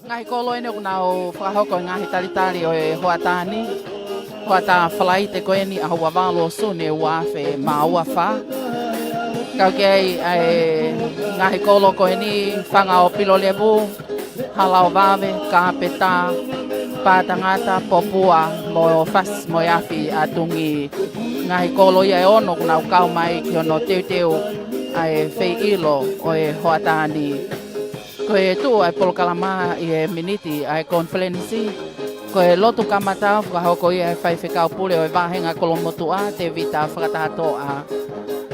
Ngahi kolo ene kuna o whakahoko ngahi talitali o e hoatani. Hoata whalaite ko eni a hua walo sune uafe maua wha. Kau kei ngahi kolo ko eni whanga o pilo lebu. Halau wawe, kāpeta, pātangata, popua, mo fas mo afi atungi. Ngahi kolo ia e ono kuna ukau mai ki ono teu ai whei ilo o e hoatani. Ko e tu ai polokalama i e miniti ai Konifelenisi. Ko e lotu kamata whakahoko i e whai whekau pule o e wahenga kolomotua te vita whakatahatoa.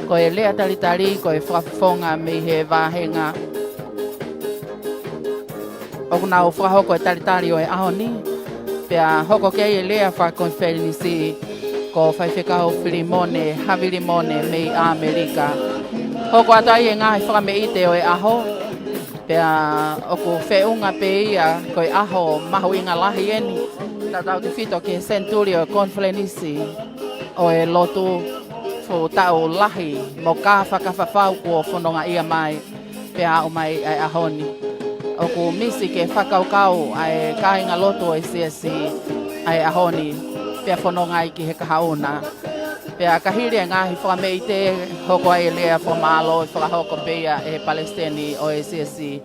Ko e lea talitari, ko e whakafonga mi he wahenga. O kuna o whakahoko e talitari o e ahoni. Pea hoko kei e lea wha Konifelenisi ko whai whekau whirimone, hawirimone mei Amerika. Hoko atai e ngahi whakameite o e aho. Pea o ku whiunga pe ia ko e aho mahu inga lahi eni. Tatau te whito ki Senituli o Konifelenisi o e lotu fu tau lahi mo ka whakawhawhau kua whanonga ia mai pea o mai ai ahoni. O ku misi ke whakaukau ai kāinga lotu o e siasi ai ahoni pea whanonga i ki he kahauna. Pea kahiri e ngahi whakameite hoko ai lea Maamaloa i whakahoko pea e Palestini o e siasi.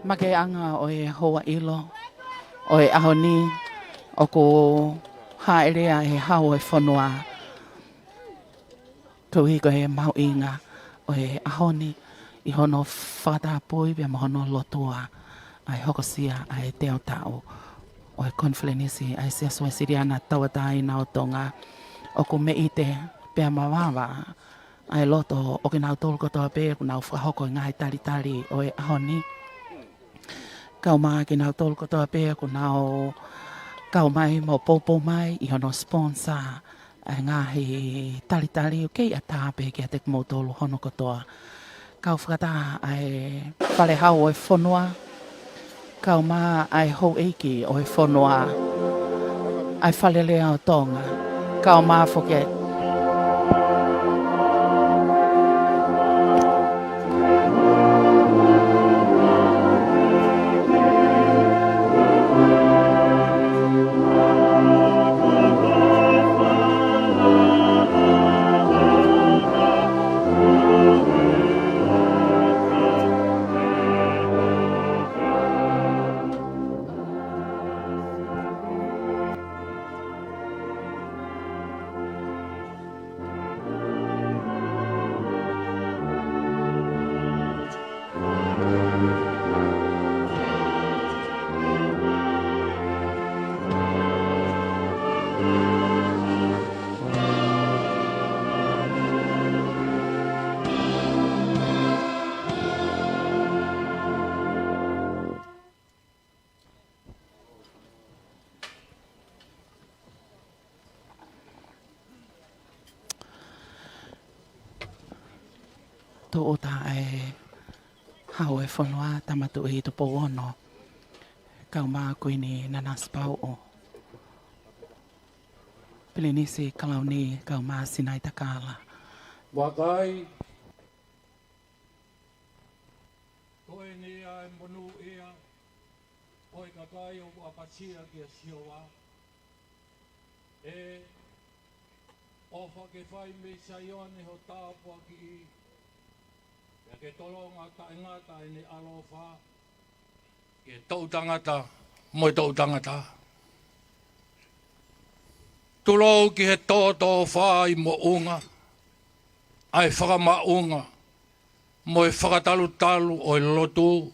Make anga o e hoa ilo o e ahoni o ku haerea e hau e whanua. Tuhi ko e mau inga o e ahoni i hono Tongatapu pia mo hono lotua ai hokosia ai Tongatapu o e Konifelenisi ai Siasi Uesiliana Taumafa na o Tonga o ku me ite pia mawawa ai loto o ki nau tolu kotoa pe ku nau whahoko ngai talitali o e ahoni. Kau maa ki nau tolu kotoa pe ku nau kau mai mo popo mai i hono sponsor ai ngahi talitali o kei a tāpe ki a te kumotolu hono kotoa. Kau whakata ai whale hau o e whanua. Kau maa ai hou eiki o e whanua. Ai whale lea o Tonga. Kau maa whoke. To ota ai hau e whanua tamatu i tupo ono. Kau maa kuini nanaspau o. Pilinisi kalauni kau maa sinai takala. Wakai. Koe ni ai monu ia. Koe kakai o apatia ki a sioa. E o whake whai me saione ho tāpua ki i. Ia ke tolonga ka ingata i ni alofa. Ke tau tangata, moi tau tangata. Tulou ki he tōtō whai mo unga. Ai whakamaunga. Moi whakatalu o i lotu.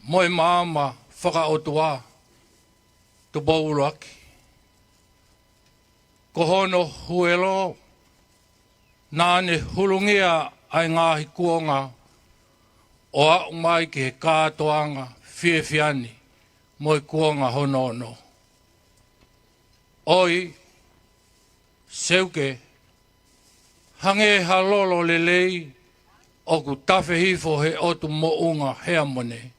Moi māma whakaotua. Tu boulaki. Ko Hono huelo. Nāne hulungia ai ngāhi kuonga o au mai ki he kātoanga whiewhiani moi kuonga honono. Oi, seuke, hange halolo lelei o ku tawhi hifo he otu mounga hea mone.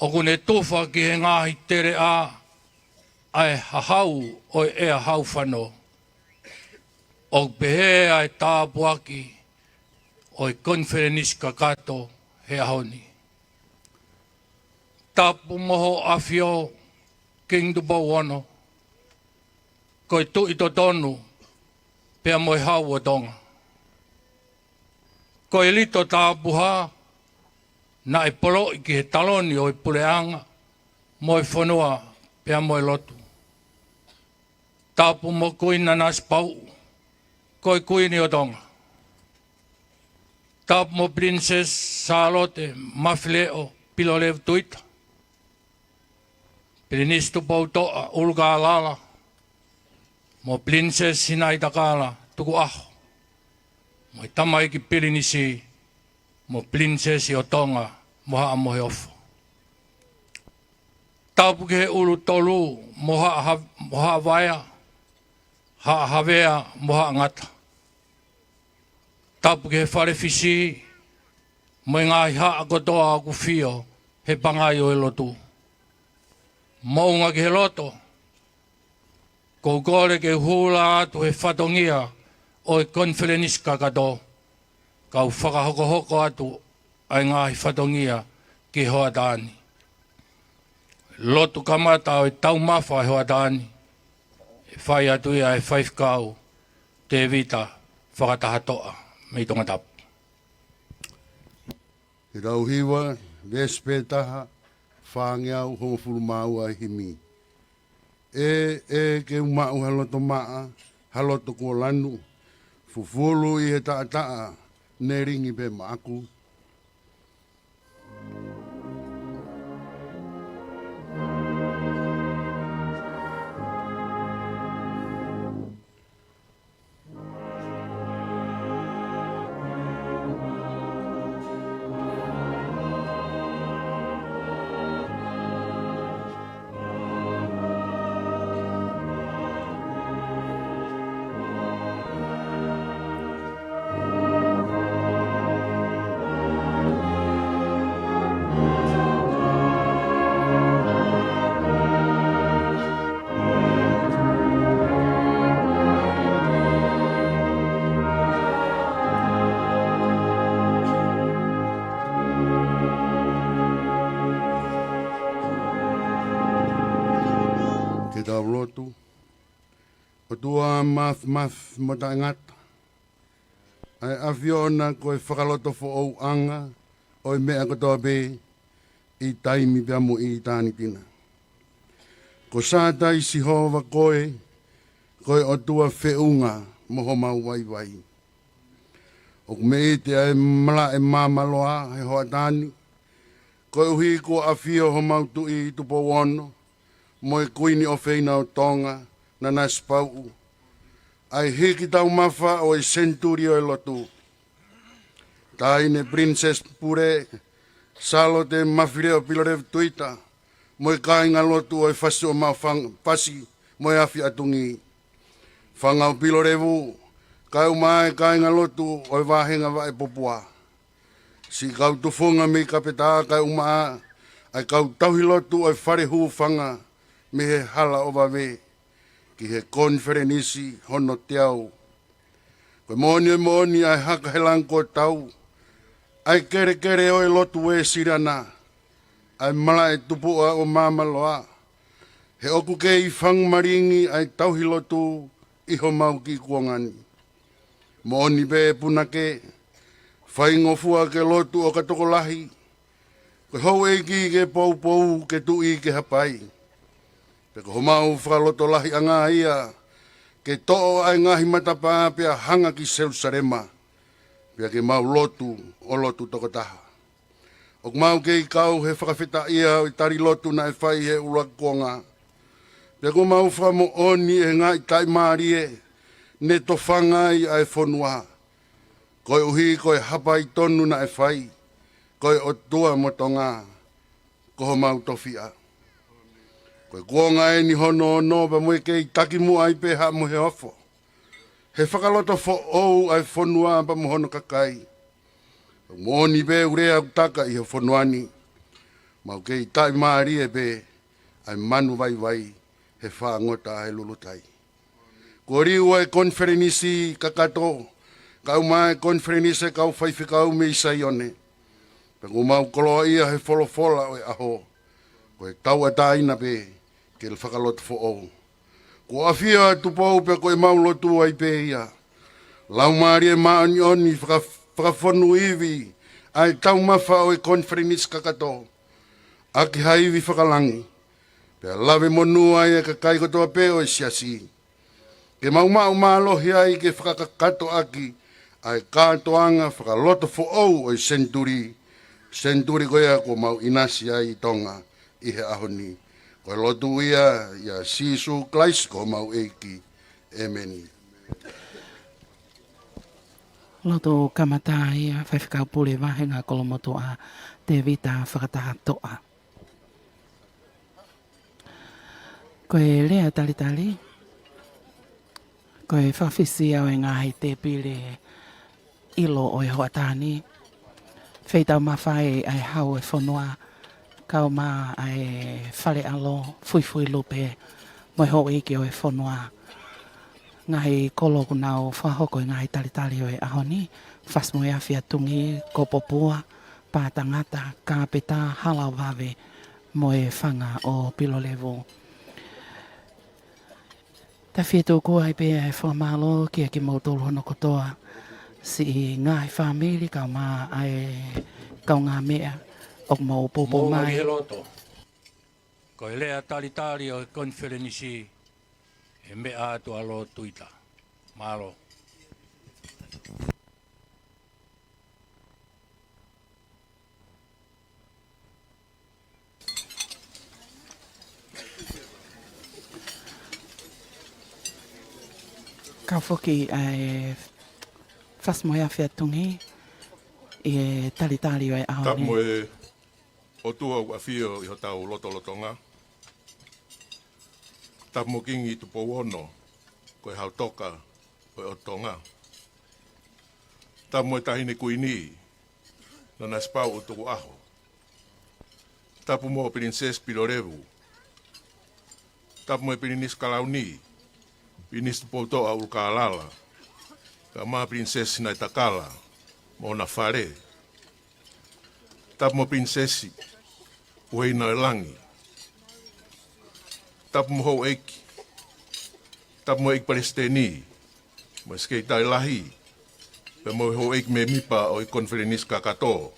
O ku ne tuwha ki he ngāhi tere a ai hahau o ea hau whano. O pehe ai tāpuaki o Konifelenisi kakato he ahoni. tapu moho afio king du bowono. Koe tu ito tonu pea moi hau o Tonga. Koe lito tāpuha na e polo i ki he taloni o i puleanga moi whanua pea moi lotu. Tāpu mo kuina nas pau koe kuini o Tonga. Tāpu mo Princess Charlotte Mafileo Pilolev tuita. Pilinistu pau toa ulga lala. Mo Princess Sinai takala tuku aho. Mo i tamai ki Pilinisi. Mo Princess i o Tonga mo haa mo he ofo. Tāpu ki he ulu tolu mo haa vaya. Haa havea mo haa ngata. Tāpu ki he wharewhisi. Mo i ngāhi haa kotoa aku whio he pangai o e lotu. Mo unga ki he loto. Ko kore ke hula atu he whatongia o e Konifelenisi kakato. Kau whakahoko atu ai ngāhi whatongia ki hoa tāni. Lotu kamata o e Taumafa e hoa tāni. E whai atu ia e whaifkau te vita whakatahatoa mei Tongatapu. Te rauhiwa, vespetaha, whāngiau, homofuru maua himi. Ke umau haloto maa, haloto ko lanu, fufulu i he taa, ne ringi pe maaku. Lotu, o tua math mo ta ngata. Ai aviona koe Fakalotofo'ou anga, o mea kotoa be, i taimi pia mo i tāni tina. Ko sātai si hova koe o tua whiunga moho mau wai. O me te ai mala e Maamaloa he hoa tāni, koe uhi ko awhio ho mau tu i tupo wono, mo e kuini o wheina o Tonga, na naspau. Ai hiki Taumafa o e Senituli o e Latu. Taine Princess Pure, Charlotte Mafileo Pilolev tuita, mo e kainga lotu o e whasu o mau pasi, mo e awhi atungi. Whangau Pilolevu, kai umai kainga lotu o e wahenga wa e popua. Si kau tufunga me kapeta kai umaa, ai kau tauhi lotu o e wharehu whanga, me he hala o wawe, ki he Konifelenisi Hono te au. Koe moni ai haka he langko tau, ai kere o e Lotu Uesiliana, ai mala e tupua o Maamaloa, he oku ke i whangmaringi ai tauhi lotu iho mau ki kuangani. Moni be punake, whaingofua ke lotu o katokolahi, koe hou e ki ke pou ke tu i ke hapai. Peko homau whakaloto lahi anga ia, ke to'o ai ngahi matapa pia hanga ki Jerusalema, pia ke mau lotu o lotu Tongatapu. Ok mau ke i kau he Fakafeta'i ia i tari lotu na e whai he ulakonga. Pia ko mau whamo oni e ngai tai maarie, ne to whangai ai whonua. Koe uhi koe hapa i tonu na e whai, koe o tua mo Tonga, koho mau tofia. Koe kuonga e ni hono pa moe ke i taki mu ai pe ha mo he ofo. He Fakalotofo'ou ai whonua pa mo hono kakai. Moni be urea utaka i he whonuani. Mau ke i tai maari e be ai manu vai he whaangota ai lulutai. Ko riu e Konifelenisi kakato, kau mai Konifelenisi kau whaiwhikau me isai one. Peko mau koloa ia he wholofola o e aho. Koe tauata'i na pe ke le Fakalotofo'ou. Ko afia tupou pe koe Maamaloa ai pe ia. Lau maari e maani oni whakawhonu iwi ai Taumafa o Konifelenisi kakato. Aki haiwi whakalangi. Pea lawe monu ai e kakai kotoa pe o Siasi. Ke Maamaloa ai ke whakakato aki ai katoanga Fakalotofo'ou o Senituli. Senituli koea ko mau inasi ai Tonga ihe ahoni. Koe lotu ia Siasi Uesiliana ko mau eiki. Amen. Latu kamata ia whaiwhikau pule wahenga kolomoto a te vita whakatahatoa. Koe lea talitali. Koe whawhisi au e ngahi te pile ilo o e hoatani. Wheitau mawhai ai hau e whanua. Kau mā ai whale alo fui lupe. Moi ho iki o e whanua. Ngahi kolo kunau whahoko i ngahi talitali o e ahoni. Whasmoe awhia tungi, kopopua, pātangata, kāpeta, halau wawe, moe whanga o pilo levo. Ta whietu kua i pēa e whamalo kia ki mautolo hono kotoa. Si ngahi whamiri kau mā ai kau ngā mea o mau popo mai. Ko e lea talitali o Konifelenisi e mea atu alo tuita. Malo. Kau whoki ai whasmoe awhia tungi i talitali o e ahoni. Tapu e o tua ua whio i ho tau lotolotonga. Tapu mo kingi i tupo Hono, ko e hau toka o e o Tonga. Tapu mo e tahine kuini, na na spau o tuku aho. Tapu mo o Princess Pilorevu. Tapu mo e Princess Kalauni, Princess tupo toa ulka alala. Ka maa Princess na itakala, mo na whare. Tapu mo Princessi, uheina e langi. Tapu mo hou eiki. Tapu mo eiki palestini. Mo skei tai lahi. Pe mo hou eiki me mipa o i Konifelenisi kakato.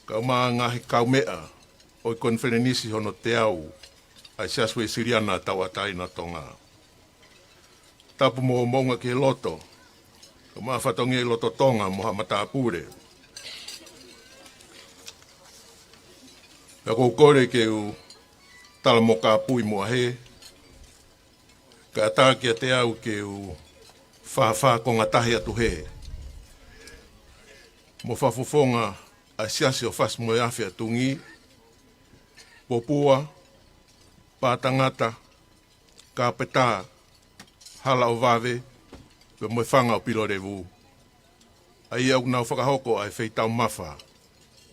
Kau maa ngahi kau mea o i Konifelenisi hono te au. Ai Siasi Uesiliana tauata'i na Tonga. Tapu mo monga ke loto. Kau maa whatongi e loto Tonga mo hamatapure. Ka kou kore ke u tala mo ka pui mua he. Ka ata kia te au ke u whawha ko ngā tahi atu he. Mo whawhufonga a Siasi o whas mo e awhi atungi. Popua, pātangata, kāpeta, hala o wawe, pe mo e whanga o pilo revu. Ai au nau whakahoko ai whei Taumafa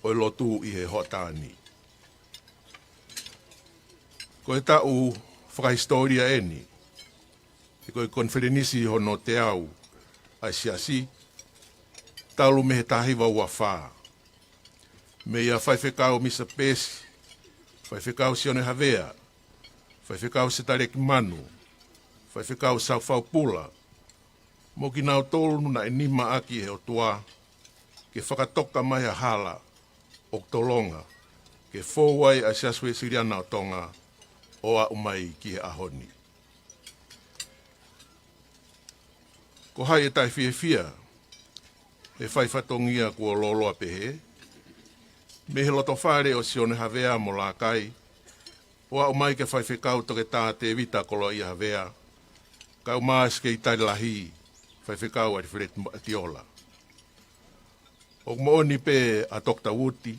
o lotu i he hotani. Ko e tau whakahistoria eni, e ko e Konifelenisi hono te au ai Siasi, taulu me he tahiwa ua whaa. Me ia whaiwhekau misa pesi, whaiwhekau sione havea, whaiwhekau se tareki manu, whaiwhekau sau whaupula, mo ki nau tolu na e nima aki he o tua, ke whakatoka mai a hala, o tolonga, ke fōwai a Siasi Uesiliana o Tonga, o a umai ki he ahoni. Ko hai e tai whia, e whaifatongia kua loloa pehe, me he loto whare o sione havea mo la kai, o a umai ke whaifekau toke tā te vita kolo i havea, ka umaas ke i tai lahi, whaifekau ari whiret atiola. O mooni pe a Dr. Wuti,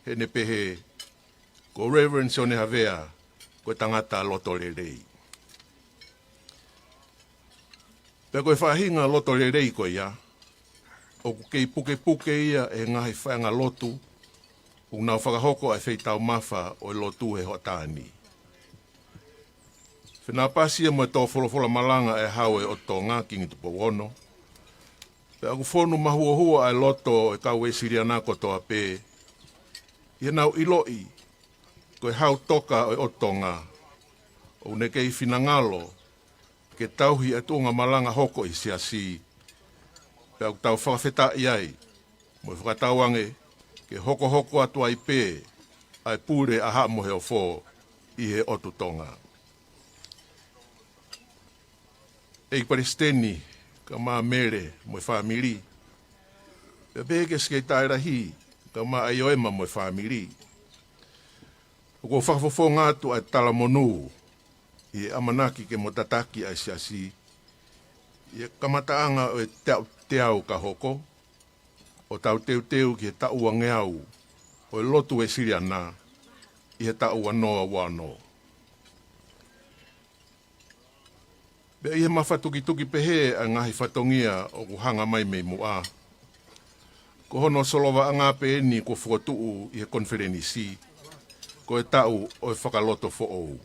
he ne pehe, ko Reverend sione havea, ko tangata loto rerei. Pe koe whahinga loto rerei ko ia, o kei puke ia e ngahi whainga lotu, o nau whakahoko ai whei Taumafa o lotu he hotani. Whina pasia mo e tō wholofola malanga e haue o Tonga kingi tupo Hono. Pe aku whonu mahua ai loto e kau Uesiliana ko toa pē. Ia nau iloi, koe hau toka o Tonga, o ne kei finangalo, ke tauhi e tunga malanga hoko i Siasi, pe au tau Fakafeta'i ai, mo whakatauange, ke hoko atu ai pē, ai pūre aha mo he o fō, i he otu Tonga. Ei paristeni, ka maa mere mo e whamiri, pe pēke skei tairahi, ka maa ai oema mo e whamiri. O ko whakafofo ngātu ai tala monu, i e amanaki ke motataki ai Siasi, i e kamataanga o e teau ka hoko, o tau teu ki he taua ngeau, o e Latu Uesiliana, i he taua noa wano. Be i he mawhatuki pehe a ngahi whatongia o kuhanga mai mei mua. Ko Hono solova a ngā peeni ko whuatuu i he Konifelenisi, ko e tau o e Fakalotofo'ou.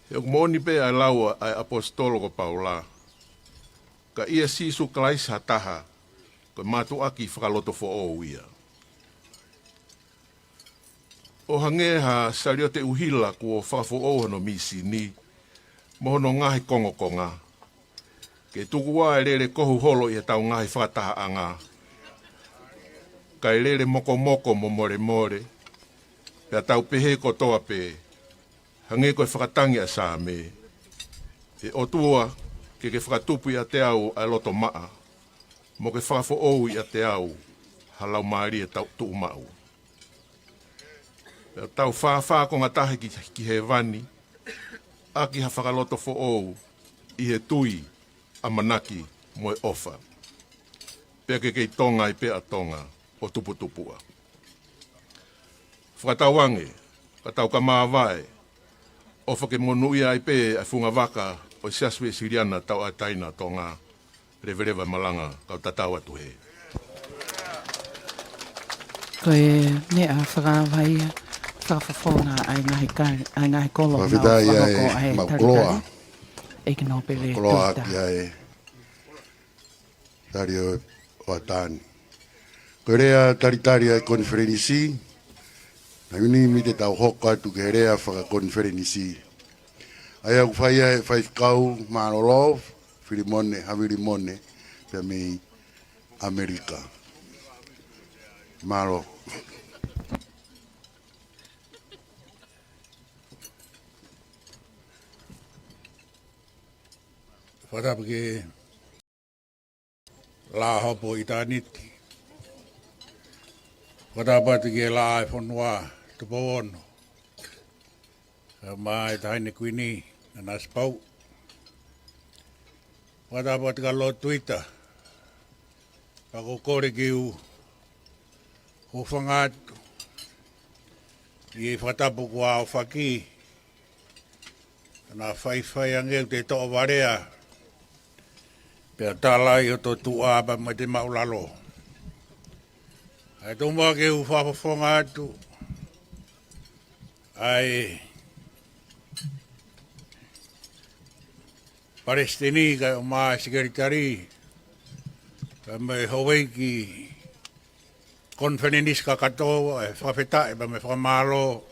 He o moni pe ai laua ai apostolo ko Paula, ka ia sisu kalaisa taha, ko matu aki Fakalotofo'ou ia. O hangeha sario te uhila ko whakafo'ou hano misi ni, mohono ngahi kongokonga, ke tukua e lere kohu holo i he tau ngahi whakataha anga, ka e lere moko mo more, pea tau pehe ko toa pe, hange koe whakatangi a saa me, e otua ke whakatupu i a te au a loto maa, mo ke whakafo'ou i a te au, halau maari e tau tuu mau. Pea tau whawha ko ngatahe ki he vani, aki ha Fakalotofo'ou i he tui a manaki mo e ofa. Pea ke kei tonga i pea tonga o tuputupua. Whakatauange, ka tau ka maawai, ofa ke monui ai pe ai funga waka o Siasi Uesiliana tau a taina tonga revereva malanga kau tatau atu he. Koe mea whakawai, whakawhawhona ai ngahi kolo na Fakafeta'i whakako ai ai Maamaloa. Eke no pele Maamaloa tuta. aki ai tari o atani. Ko rea taritari ai Konifelenisi, na uni mi te tau hoka atu ke rea Fakakonfelenisi. Ai au whai ai whaifkau Maamaloa, Filimone, Havilimone, pia mei Amerika. Malo. Whatapu ke la hopo i tāniti. Whatapatu ke la e whanua tupo ono. Mai taine kuini na naspau. Whatapatu ka lo tuita. Pako kore ki u ho whangatu. I whatapu kua o whaki. Na whaiwhai angeu te toa warea. Pea tālai o tō tuāpa mai te maulalo. Ai tō mua ke u whawhawhonga atu. Ai Palestini kai o maa sikeritari. Kai mai hawai ki Konifelenisi ka katoa e Fakafeta'i pa me Maamaloa.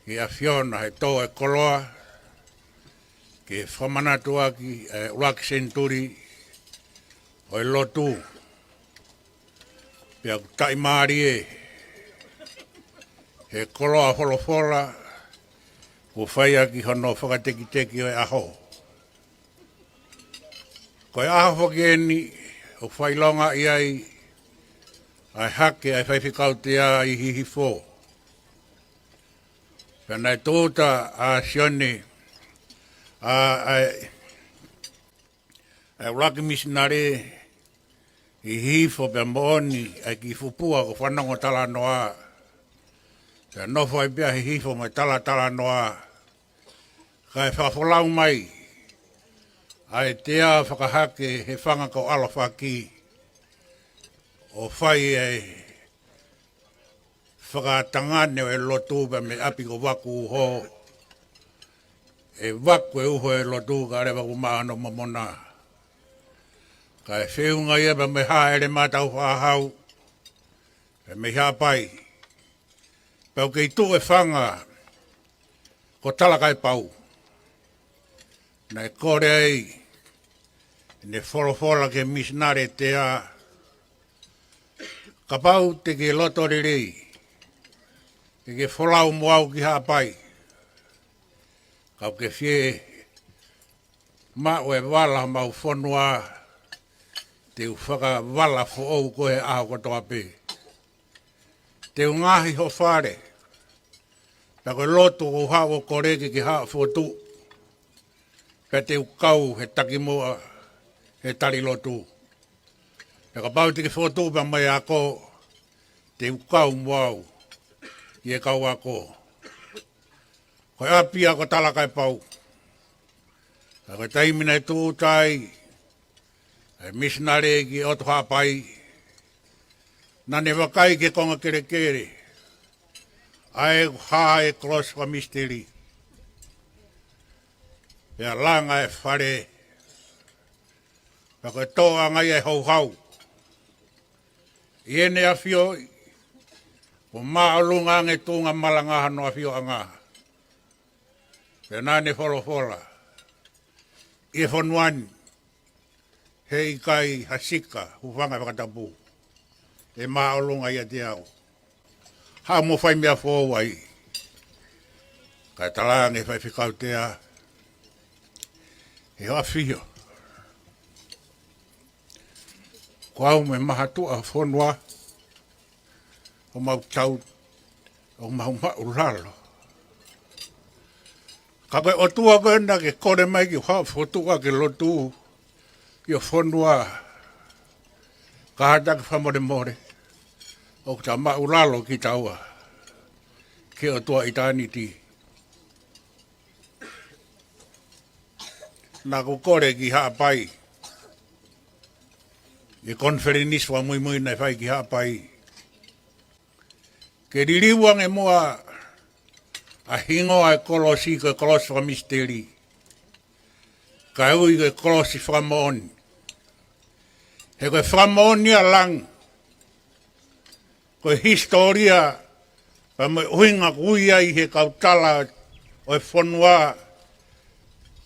Ki a Fiona he tō e koloa. Ke Fakamanatu aki ulaki Senituli o e Latu. Pea tai maari e. He koloa holofola. Ko whai aki hono whakateki o e aho. Ko e aho whakieni o whai longa i ai. Ai hake ai whaiwhikau te a i hihi fō. Pea nai tōta a sione. Ai ulaki misinare i hifo pe mooni ai ki fupua ko whanongo tala noa. Pea nofo ai pia hi hifo mai tala noa. Kai whawholau mai. Ai tea whakahake he whanga ko alofa ki. O whai ai whakatangane o e lotu pe me api ko waku ho. E waku e uho e lotu ka rewa ku maano mamona. Ka e whiunga ia pa me haa ere matau whahau. E me haa pai. Pau kei tu e whanga ko talakai pau. Nei kore ai ne wholofola ke misnare te a ka pau te ke loto rei. Ke wholau moau ki hapai. Kau ke fie ma o e wala mau whonua te whaka wala fo'ou koe aho kotoa pē. Te ngahi ho whare. Pea koe loto o hao koreke ki haa whotu. Pea te ukau he taki moa he tari lotu. Pea ka pau te ke whotu pea mai ako te ukau moau i e kau ako. Koe apia ko talakai pau. Pea koe taimina e tūtai. E misnare ki oto hapai. Nane wakai ke konga kere kere. Ai haa e klos wa misteri. Pea langa e whare. Pea koe toa ngai e hau hau. Iene a fio. O maalunga nge tunga malanga hano a fio anga. Pea nane wholofola. I whonuani. Hei kai hasika, hufanga Fakatapu. E Maamaloa ia te au. Ha mo whai mea whōwai. Kai talange whai whikau te a. He hoa whio. Ko au me maha tua whonua. O mau tau. O mau mau ralo. Ka koe o tua koe na ke kore mai ki hoa whotua ke lotu. Yo whonua. Ka hata ki whamore more. O ta mauralo ki taua. Ke o tua eternity. Nā ko kore ki hapai. E Konifelenisi wa Moimoi nei whai ki hapai. Ke ririwang e moa a hingo ai kolosi ko kolosi wa misteri. Ka ui ko kolosi whamoni. He koe whamoni a lang. Koe historia. Pa me uinga kuia i he kautala o e whonua.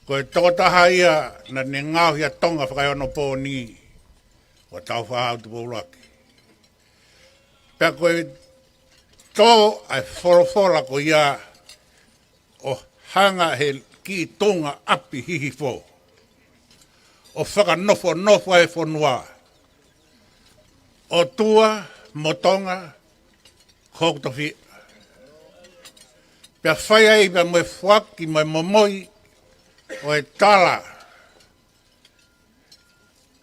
Koe totaha ia na ne ngau ia Tonga whakaiono pōni. O tau whahau tu pōlaki. Pea koe tō ai wholofola ko ia o hanga he ki Tonga api hihi fō. O whakanofo nofo e whonua. O tua, mo Tonga, Koutofi. Pea whai ai pea moe whaki, moe Moimoi, o e tala.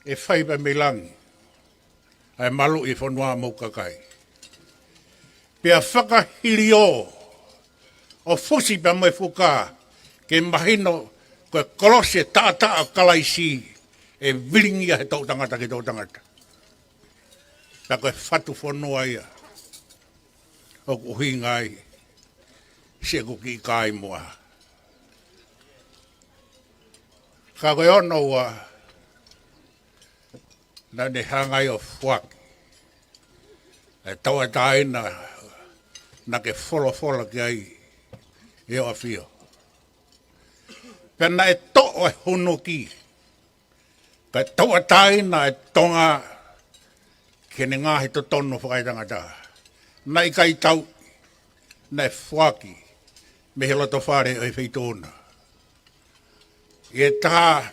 E whai pea me langi. Ai malu i whonua mou kakai. Pea whakahiri o fusi pea moe whuka, ke mahino koe kolose tata o kalaisi, e viringia he tau tangata ke tau tangata. Pea koe whatu whonua ia. O kuhinga ai. Se kuki kai mua. Ka koe ono ua. Na ne hangai o whaki. E taua taina. Na ke wholofola ki ai. E o a whio. Pena e to'o e Hono ki. Ka taua taina e Tonga. Ke ne ngahi to tono whakaitangata. Nai kai tau. Nai whaki. Me he loto whare o i whitona. E tā.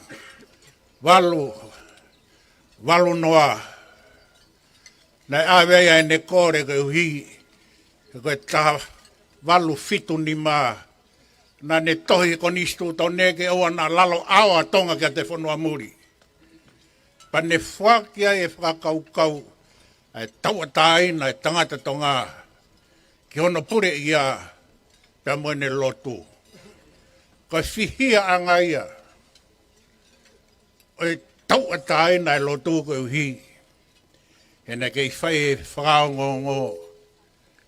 Walu noa. Nai awea e ne kore ko uhi. Ko e tā. Walu fitu ni mā. Na ne tohi konistu tau neke oa na lalo awa Tonga kia te whanua muri. Pa ne whakia e whakaukau. Ai taua taina e tangata tonga. Ki hono pure ia. Pea moe ne lotu. Ko whihia anga ia. O e taua taina e lotu ko uhi. E na kei whai e whakaongo.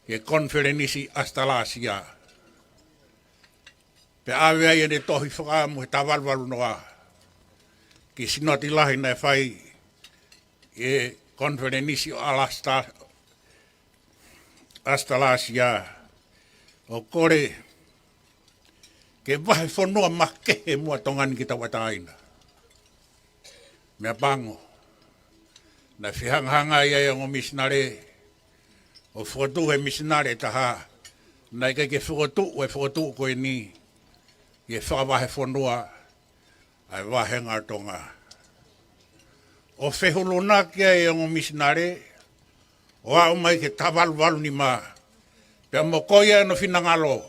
E Konifelenisi astalasia. Pe awea ia ne tohi whakaamu he tawalwalu noa. Ki sinoti lahi na whai e Konifelenisi o astalasia. o kore ke wahe whanua makehe mua tongani ki tawataina. Mea pango, na whihanghanga ia o misinare, o whakatu he misinare taha, na ike ke whakatu koe ni, i e whakawahe whanua, ai wahe ngā tonga. O whehuluna kia e o misinare, o au mai ke tawalu ni ma, pia mokoia no whinangalo,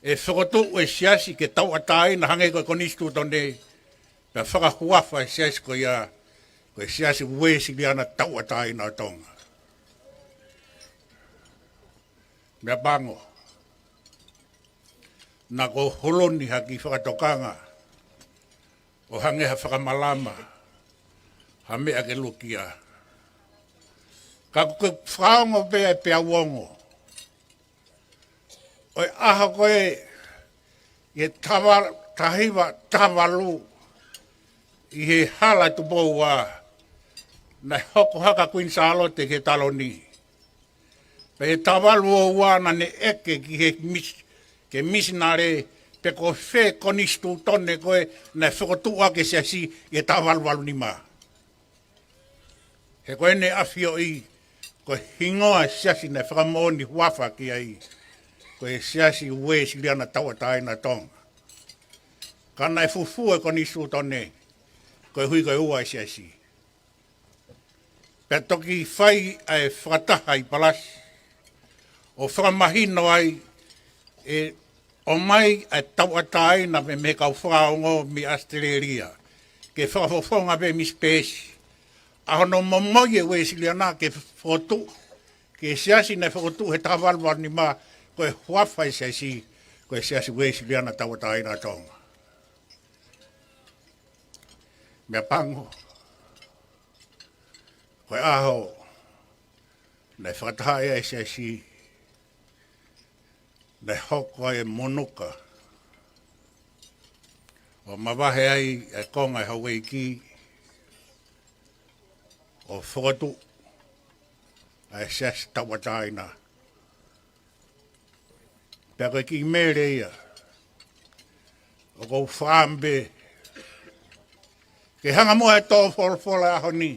e whakatu e siasi ke tauatai na hange koe konistu tonde, pia whakahuafa e siasi koe ia, koe Siasi Uesiliana tauatai na Tonga. Mea pango, na ko holoni haki whakatokanga, o hangeha whakamalama, ha mea ke lukia. Ka koe whaongo pea e pea wongo, oi aha koe i tahiwa tawalu i he hala tu poua na hoko haka kuinsalo te ke taloni. Pe he tawalu o wana ne eke ki he ke misinare pe ko whe konistu tone koe na whakotua ke siasi i tawalu ni ma. He koe ne awhio i koe hingoa siasi na whakamoni huafa ki ai. Koe Siasi Uesiliana tauatai na Tonga. Kana e fufu e konistu tone, koe hui koe ua e siasi. Pea toki whai e whakataha i palasi, o whakamahino ai, e o mai e tauatai na me kau whakaongo mi Australia, ke whakafofonga pe mi spesi. A hono Moimoi e Uesiliana ke whotu, ke siasi na whotu he tawalwa ni ma, koe huawhai siasi, koe Siasi Uesiliana tauatai na Tonga. Mea pango, koe aho, nei whakataha e siasi, nei hoko e monuka, o mawahe ai e konga e hawe ki, o whakatu, e siasi tauatai na. Pea koe ki mere ia, o kou whaambe, ke hanga mua e tō wholofola aho ni,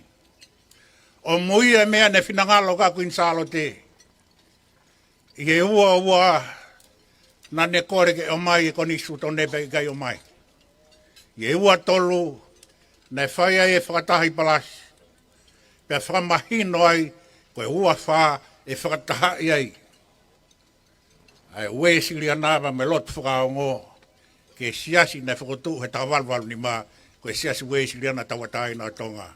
o mui e mea ne whinangalo ka kuinsalo te, i e ua, na ne kore ke o mai e konisu tō nepe i kai o mai. I e ua tolu, ne whai ai e whakatahi palasi, pea whakamahino ai, koe ua wha e whakatahi ai. Ai Uesiliana me lot whakaongo, ke siasi na whakotu he tawalwalu ni ma, koe Siasi Uesiliana tauatai na Tonga.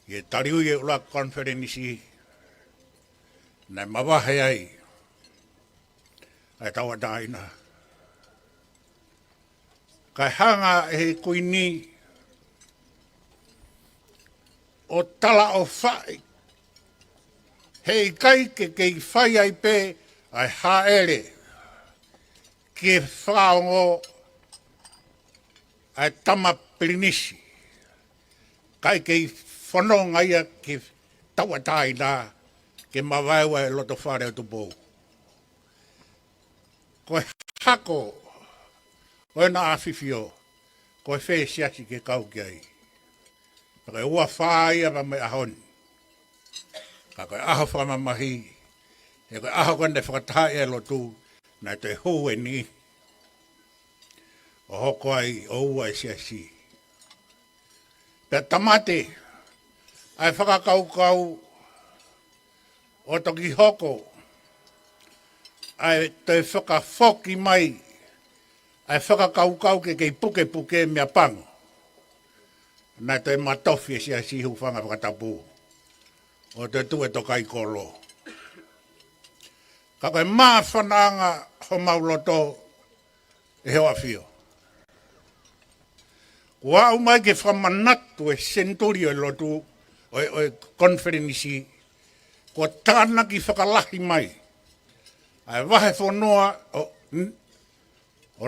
I e tariui e ula Konifelenisi, na mawahe ai, ai tauatai na. Kai hanga e kuini, o tala o whai, hei kai ke kei whai ai pe, ai haere, ke whaongo, ai Taumafa, kai kei whanonga ia ke tauatai nā, ke mawaiwa e loto whare o tupou. Koe hako, koe na awhiwhio, koe whē siasi ke kau ki ai. Koe ua whaia pa mai ahoni. Ka koe aho whamamahi, e koe aho koe ne whakataha e lotu, na te hu e ni. O hoko ai o ua e siasi. Pea tamate, ai whakakaukau, o toki hoko, ai te whakafoki mai, ai whakakaukau ke kei puke mea pango. Na te matofi e siasi hufanga Tongatapu, o te tue tokai kolo. Ka koe maa whananga ho Maamaloa e hewa whio. Wa umai ke Fakamanatu e Senituli o Latu, o Konifelenisi, ko tāna ki whakalahi mai. Ai wahe whanua o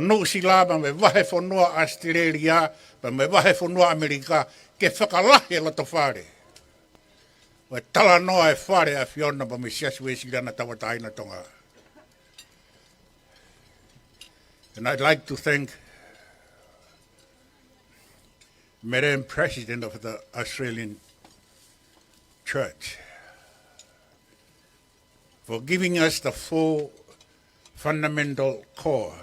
Nuku'alofa, me wahe whanua Australia, me wahe whanua Amerika, ke whakalahi e loto whare. o tala noa e whare a whiona pa me Siasi Uesiliana Taumafa na Tonga. And I'd like to thank Madam President of the Australian Church for giving us the four fundamental core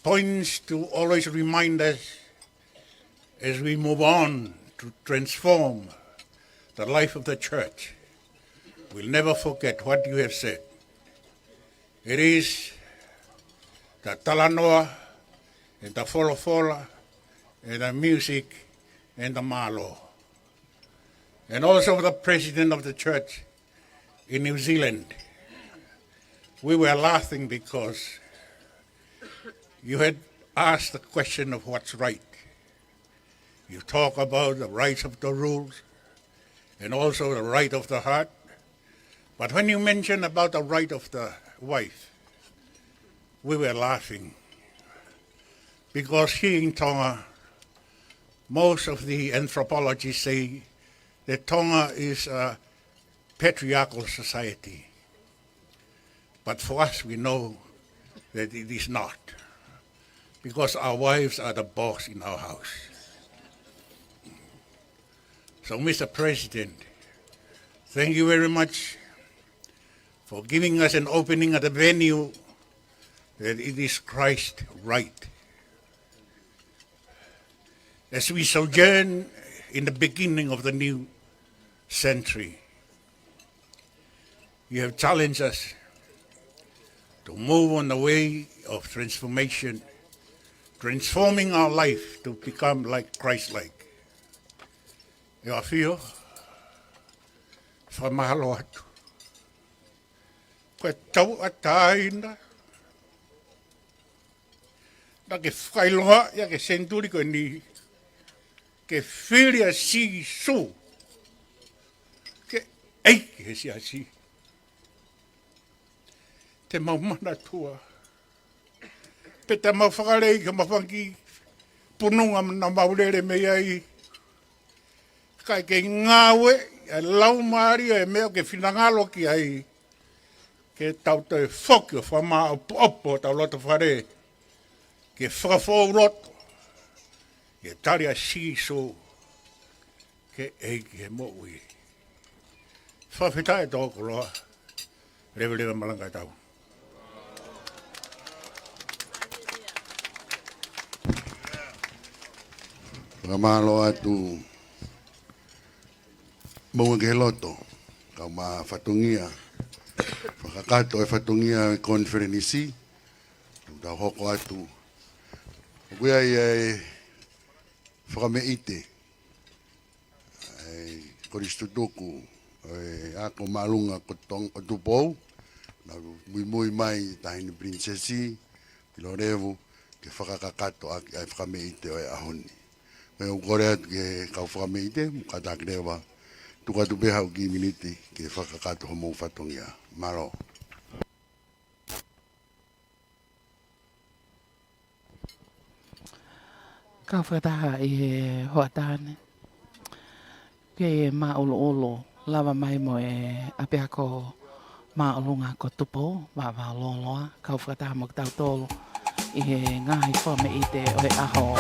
points to always remind us as we move on to transform the life of the church. We'll never forget what you have said. It is the talanoa and the folofola and the music and the Maamaloa. And also the president of the church in New Zealand. We were laughing because you had asked the question of what's right. You talk about the rights of the rules and also the right of the heart. But when you mention about the right of the wife, we were laughing because here in Tonga, most of the anthropologists say that Tonga is a patriarchal society. But for us, we know that it is not, because our wives are the boss in our house. So, Mr. President, thank you very much for giving us an opening at the venue that it is Christ right. As we sojourn in the beginning of the new century, you have challenged us to move on the way of transformation, transforming our life to become like Christ-like. E a whio, Whamaloa atu. Koe tau a tāina. Na ke whailoa, ia ke Senituli koe ni. Ke whiria si su. Ke eiki he siasi. Te maumana tua. Pe te mawhakarei ka mawhangi pununga na maurere me ai. Kai ke ngāwe, e lau maari e mea ke whinangalo ki ai. Ke tau te whoki o whamā opo tau loto whare. Ke whakafou roto. Ke tari a siso. Ke eiki he moui. Fakafeta'i tōko roa. Rewe malanga tau. Maamaloa tu Maunga ke loto, kau ma whatungia, whakakato e whatungia Konifelenisi, tau hoko atu. Kuia i whakameite, koristutuku, ako maalunga ko Tongatapu, na Moimoi mai tahini prinsesi, pilorevu, ke whakakato ai whakameite o e ahoni. Me ukore atu ke kau whakameite, mukatakirewa, tuka tu beha uki miniti ke whakakato ho mou whatongia. Maro. Ka whakataha i he hoatane. Ke Maamaloa lava mai mo e apea ko Maamaloa ko tupo, Maamaloa, ka whakataha mo tau tolo i he ngahi whame i te o he aho.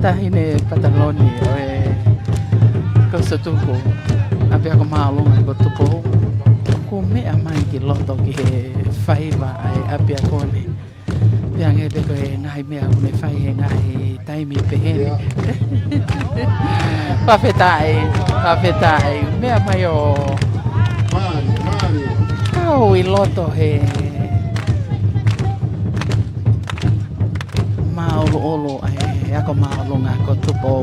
tahine pataloni oe kosa tuku apia ko maalunga ko tupo ko mea mai ki loto ki he whaiva ai apia kone pia nge peko e ngai mea kune whai he ngai taimi pehene Fakafeta'i mea mai o kau i loto he maolo ai ako maalunga ko tupo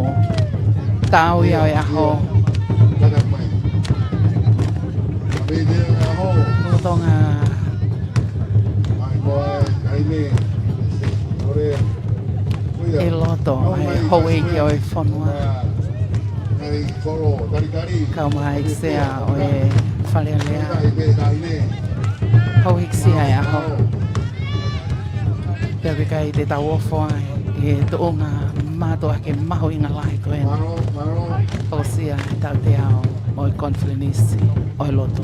tau ia e aho Tonga e loto ai hoe ki o e whanua kau mai sea o e whalealea hoe ki sea e aho pia kai te tau ofo ai e toonga mātua ke maho inga lai koena o sia tau te ao o e Konifelenisi o e loto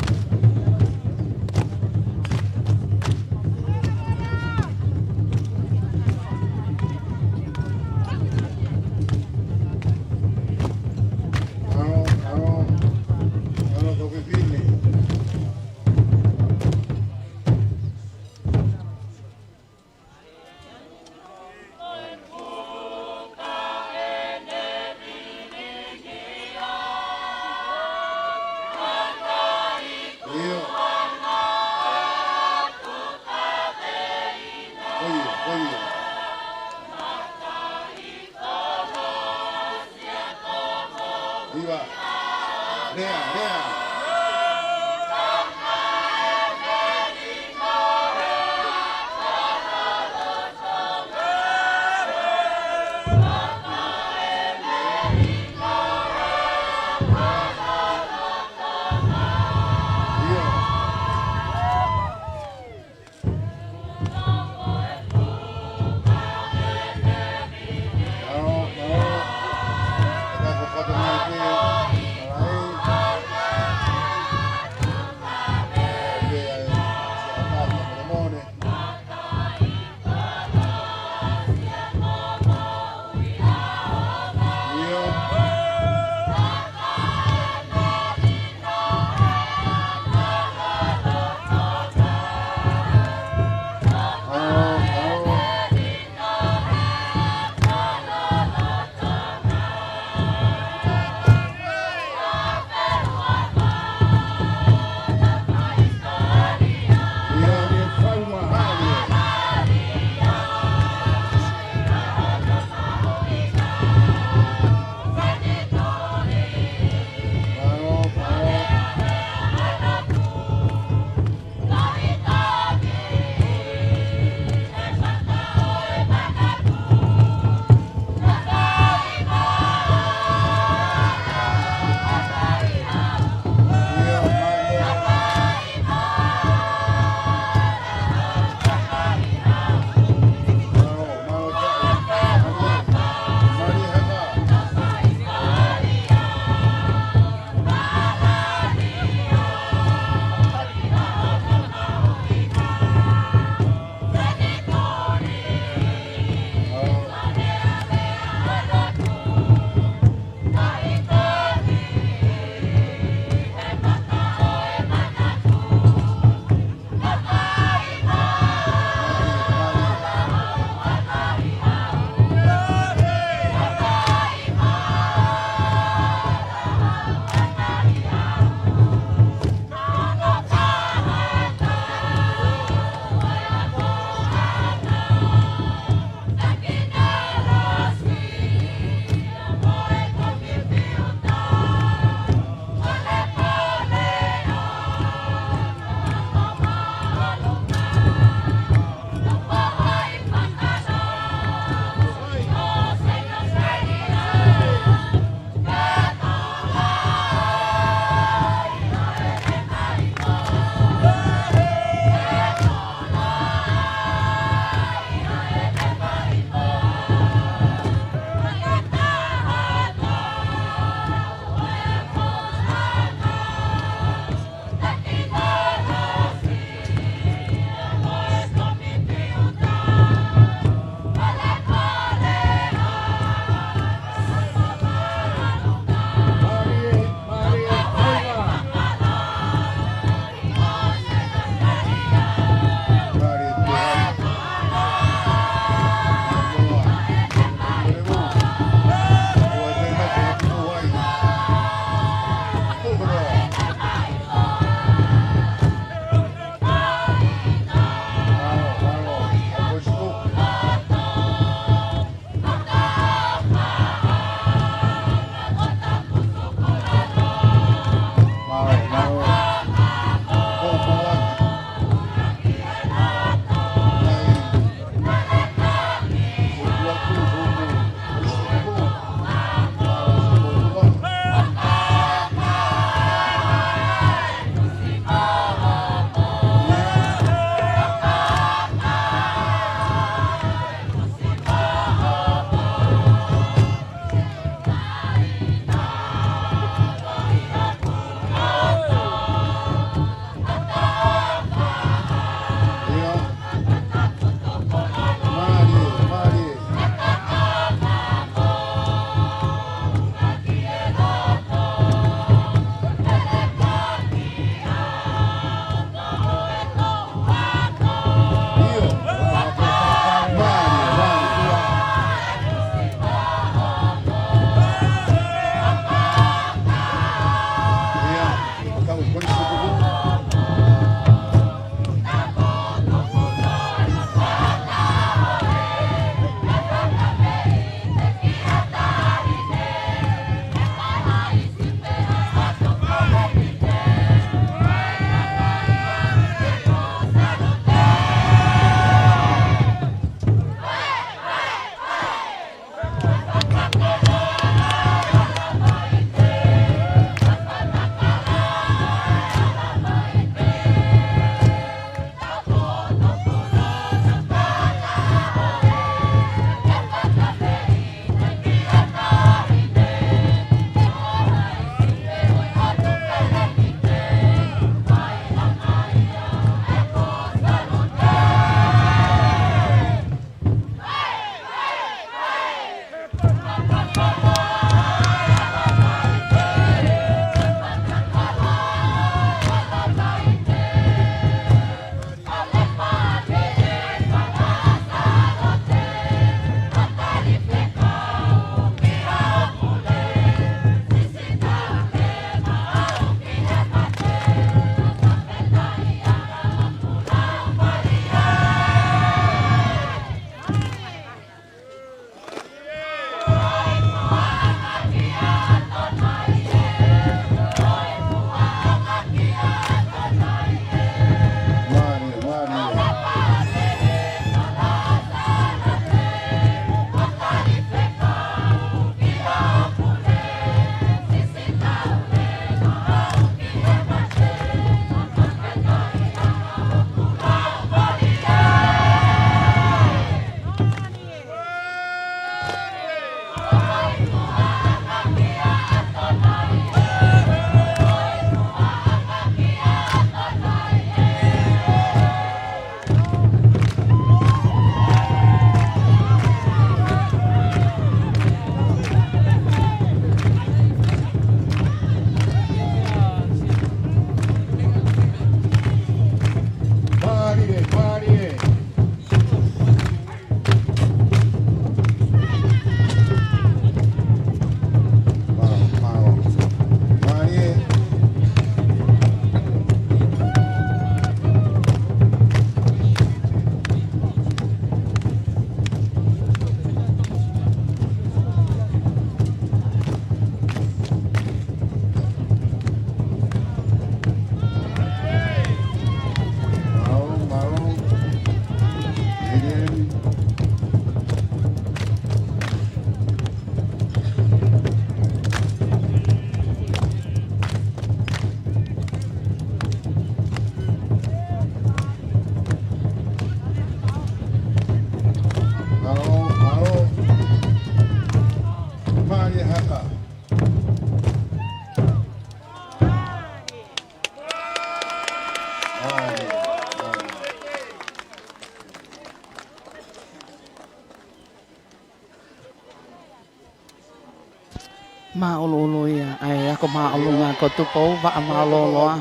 Maamaloa ia, ai ako maamaloa ko tupo wa Maamaloa.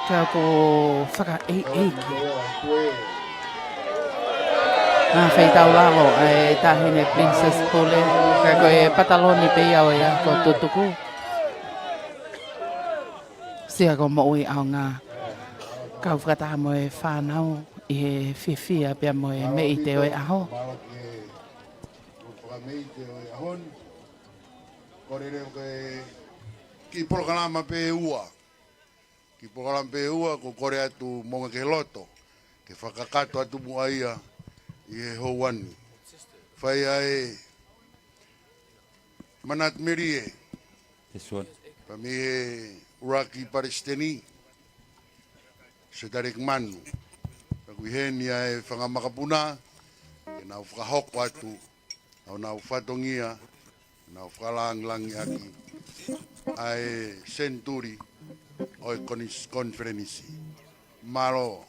Ka ko Fakafeta'i. Fei tau lalo ai tahine princess pule. Ka ko e pataloni pe ia ia ko tutuku. Sia ko mo i au nga. Ka Fakata mo e whanau i fifia pe mo e me i te o e aho. Korere ke ki programa pe ua. Ki programa pe ua ko kore atu monga ke loto. Ke whakakato atu mua ia i he houani. Whai ai manat merie. Pami he uraki Palestini. Se tarik manu. Paku heni ai whangamakapuna. Ke nau whakahoko atu. Au nau whatongia. Nau whakalang-langi aki ai Senituli oi Konifelenisi. Maamaloa.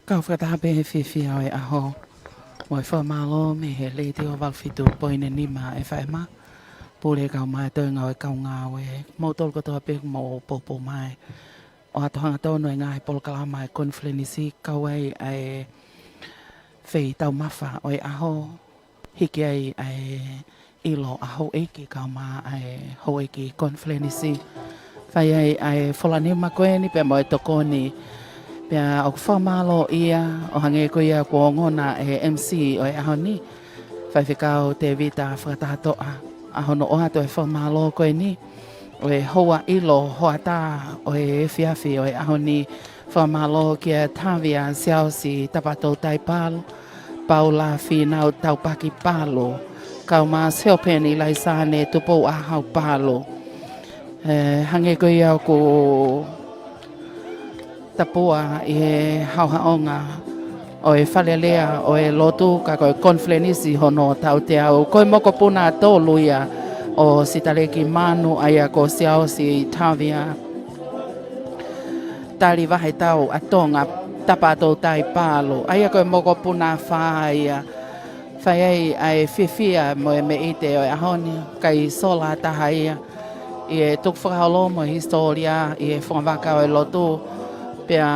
Ka Fakata pe he fifia o e aho. Mo e Maamaloa me he le te o walfitu poine nima e whaema. Pule kau mai tōnga o e kau ngā we. Mō tōl kotoa pe mō popo mai. O atohanga tōno e ngā he polkala mai Konifelenisi kau ai whei Taumafa o e aho. Hiki ai ilo aho eki kau mai ai ho eki Konifelenisi. Whai ai wholani makoeni pe mo e tokoni. Pea o Maamaloa ia o hange ko ia ko ngona e MC o e aho ni. Whai whikau te vita whakatatoa. A Hono o hato e Maamaloa koe ni. O e hoa ilo hoa tā o e whiawhi o e aho ni Maamaloa kia tāwia Siasi tapatou tai palo. Paula whinau taupaki palo. Kau maa seopeni lai sāne tupo ahau palo. Hange koe iau ko tapua i he hauhaonga. O e whalelea o e lotu ka koe Konifelenisi hono tau te au. Koe moko puna tōlu ia o sitaleki manu aia ko Siasi tāwia. Tali wahe tau a Tonga tapatou tai palo. Aia koe moko puna whaia. Whai ai whiwhia mo e me ite o e ahoni. Kai sola taha ia. I e tuk whakaholo mo historia i e whangawaka o e lotu. Pea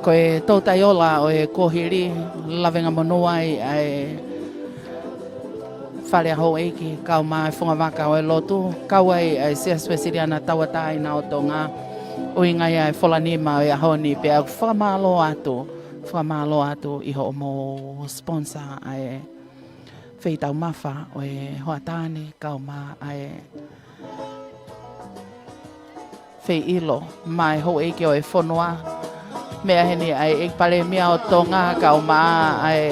koe tautai ola o e kohiri lawenga monuai ai whare aho eiki kau mai whangawaka o e lotu. Kau ai Siasi Uesiliana tawatai na o Tonga. Uingai ai wholanima o e ahoni pe au Whakamaloa atu i ho mo sponsor ai whei Taumafa o e hoatani kau mai ai whei ilo mai ho eiki o e whonua. Mea heni ai e pale mea o Tonga kau maa ai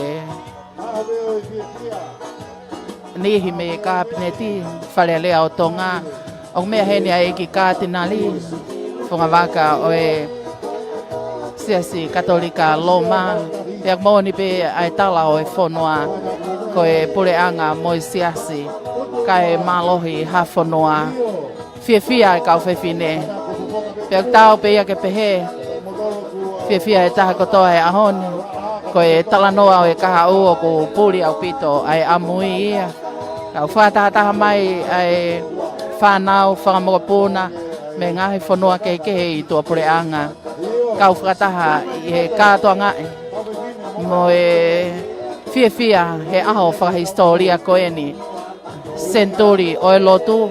nihi me kabineti whale lea o Tonga. O mea heni ai ki kātinali whangawaka o e Siasi Katolika Loma. Pea mōni pe ai tala o e whonua ko e pureanga mo i Siasi. Ka e malohi ha whonua. Whiawhia e kau whewhine. Pea tau pe ia ke pehe. Whiawhia e taha kotoa e ahoni. Ko e talanoa o e kaha ua ko puri au pito ai amui ia. Kau whātaha mai ai whanau, whangamokapuna. Me ngahi whanua keikehe i tua pureanga. Kau whakataha i he kātoa ngai. Mo e whiawhia he aho whakahistoria koeni. Senituli o e lotu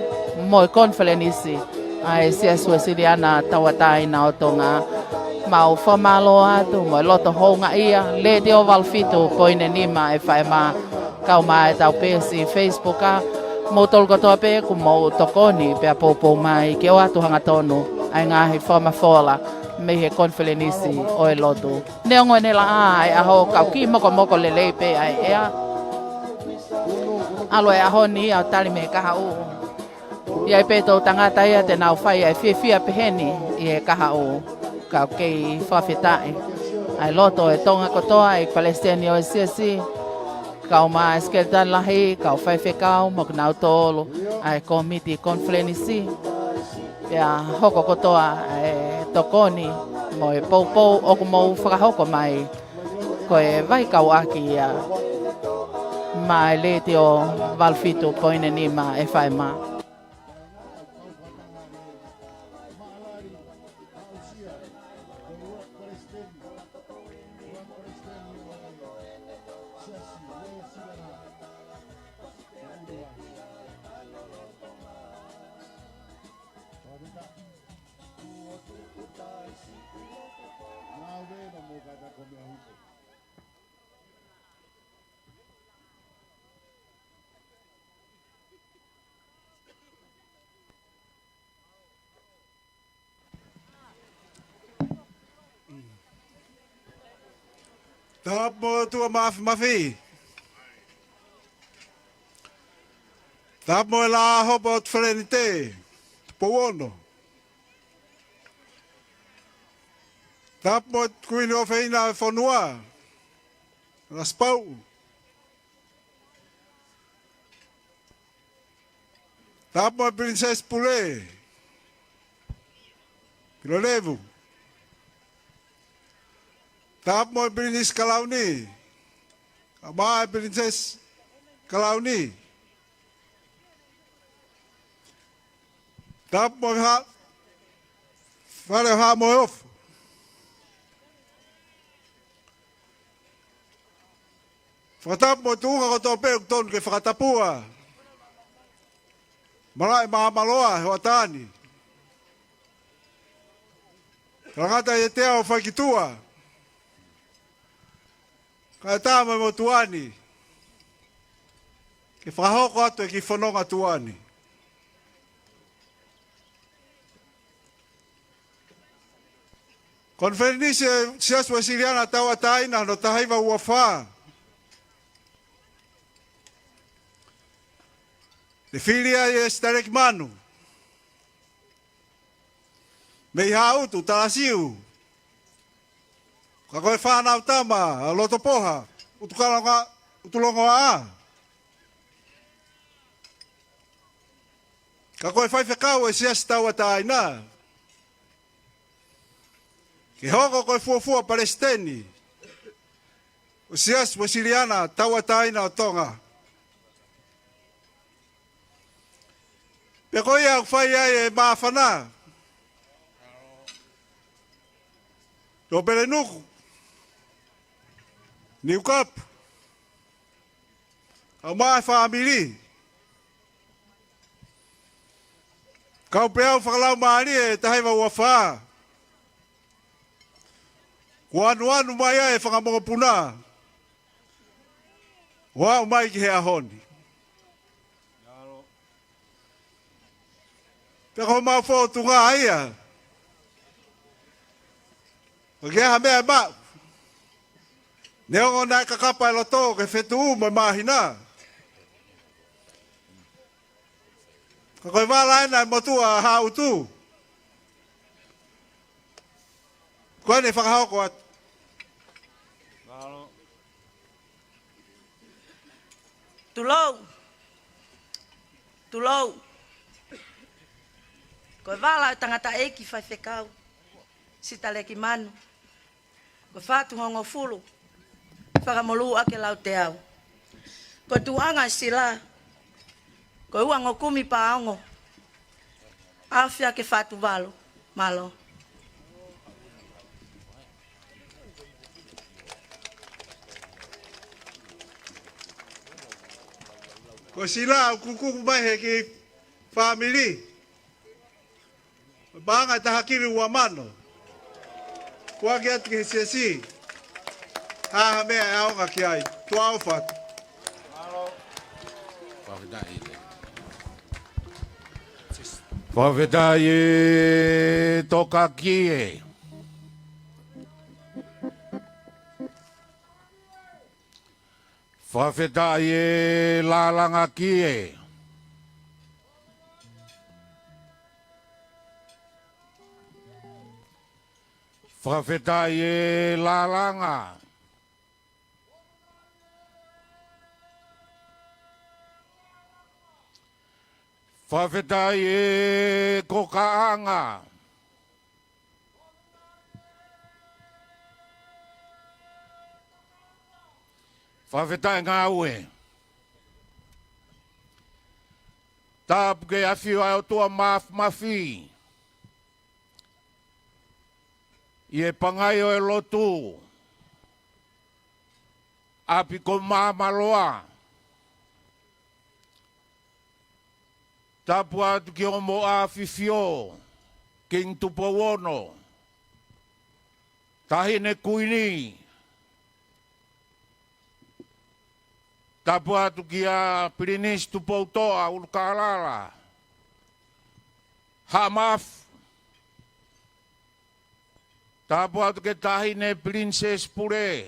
mo e Konifelenisi. Ai Siasi Uesiliana tawatai na o Tonga. Mau Maamaloa atu mo e loto honga ia. Le te o walfitu poine nima e whaema. Kau mai tau pesi Facebook a. Mo tolkotoa pe ku mo tokoni pe a popo mai. Ke o atu hanga tonu. Ai ngahi whamafola. Me he Konifelenisi o e lotu. Neongo e nela ai aho kau ki moko lelei pe ai ea. Alo e aho ni au tali me kaha u. Iai peto tangata ia te nau whai ai whiawhia peheni i e kaha u. Kau kei Fakafeta'i. ai loto e Tonga kotoa e Palestina o Siasi kau ma eskeltan lahi kau Fakafeta'i mo nau tolo ai komiti Konifelenisi ya hoko kotoa e tokoni mo e poupou o mo whakahoko mai ko e vai kau aki ia mai le te o valfitu poine ni ma e whai ma. Tap mo tua mafi. Tap mo la hobot frenite. Powono. Tap mo kuin o feina fonua. Raspau. Tap mo princess Pule. Pilolevu. Tap mo princess Kalauni. Ama princess Kalauni. Tap mo ha. Fale ha mo off. Fatap mo tunga ko to pe ton ke fakatapua. Malai Maamaloa hoatani. Rangata e teo fakitua. Kata mo tuani. Ke whahoko atu e ki whanonga tuani. Konifelenisi Siasi Uesiliana Taumafa no tahaiva uafa. Le filia e starek manu. Mei hautu talasiu. Ka koe whanau tama, loto poha, utulonga a. Ka koe Fakafeta'i e Siasi Taumafa. Ke hoko koe fuafua Palestini. O Siasi Uesiliana Taumafa o Tonga. Pe koe au whai ai e maafana. Tō pere nuku. Nuku'alofa. Au mai whaamiri. Kau pe au whakalau maari e tahaiwa ua whaa. Kua anu mai ai e whakamonga puna. Wau mai ki hea honi. Pe ko mau fo tunga aia. O ke ha mea ma. Neongo na kakapa e loto ke fetu mo mahina. Ka koe wala ena motua ha utu. Koe ne whakahoko atu. Tulou. Koe wala o tangata e ki Fakafeta'i. Sita le ki manu. Koe whātu hongo fulu. Whakamalua ke lau te au. Koe tuanga sila. Koe uango kumi paongo. Awhia ke whātu walo. Malo. Koe sila au kukuku mai he ki family. Banga tahakiri ua mano. Kua ke atu ke Siasi. Ha mea e aonga ki ai. Tua au whatu. Fakafeta'i toka kie. Fakafeta'i lalanga kie. Fakafeta'i e lalanga. Fakafeta'i e kokaanga. Fakafeta'i ngā ue. Tāpu ke awhiwa o tua mafi. I e pangai o e lotu. Api ko Maamaloa. Tāpu atu ki o mo a whiwhio. King tupo wono. Tahine kuini. Tāpu atu ki a Pirinis tupo toa Nuku'alofa. Hamaf. Tāpu atu ke tahine Princess Pure.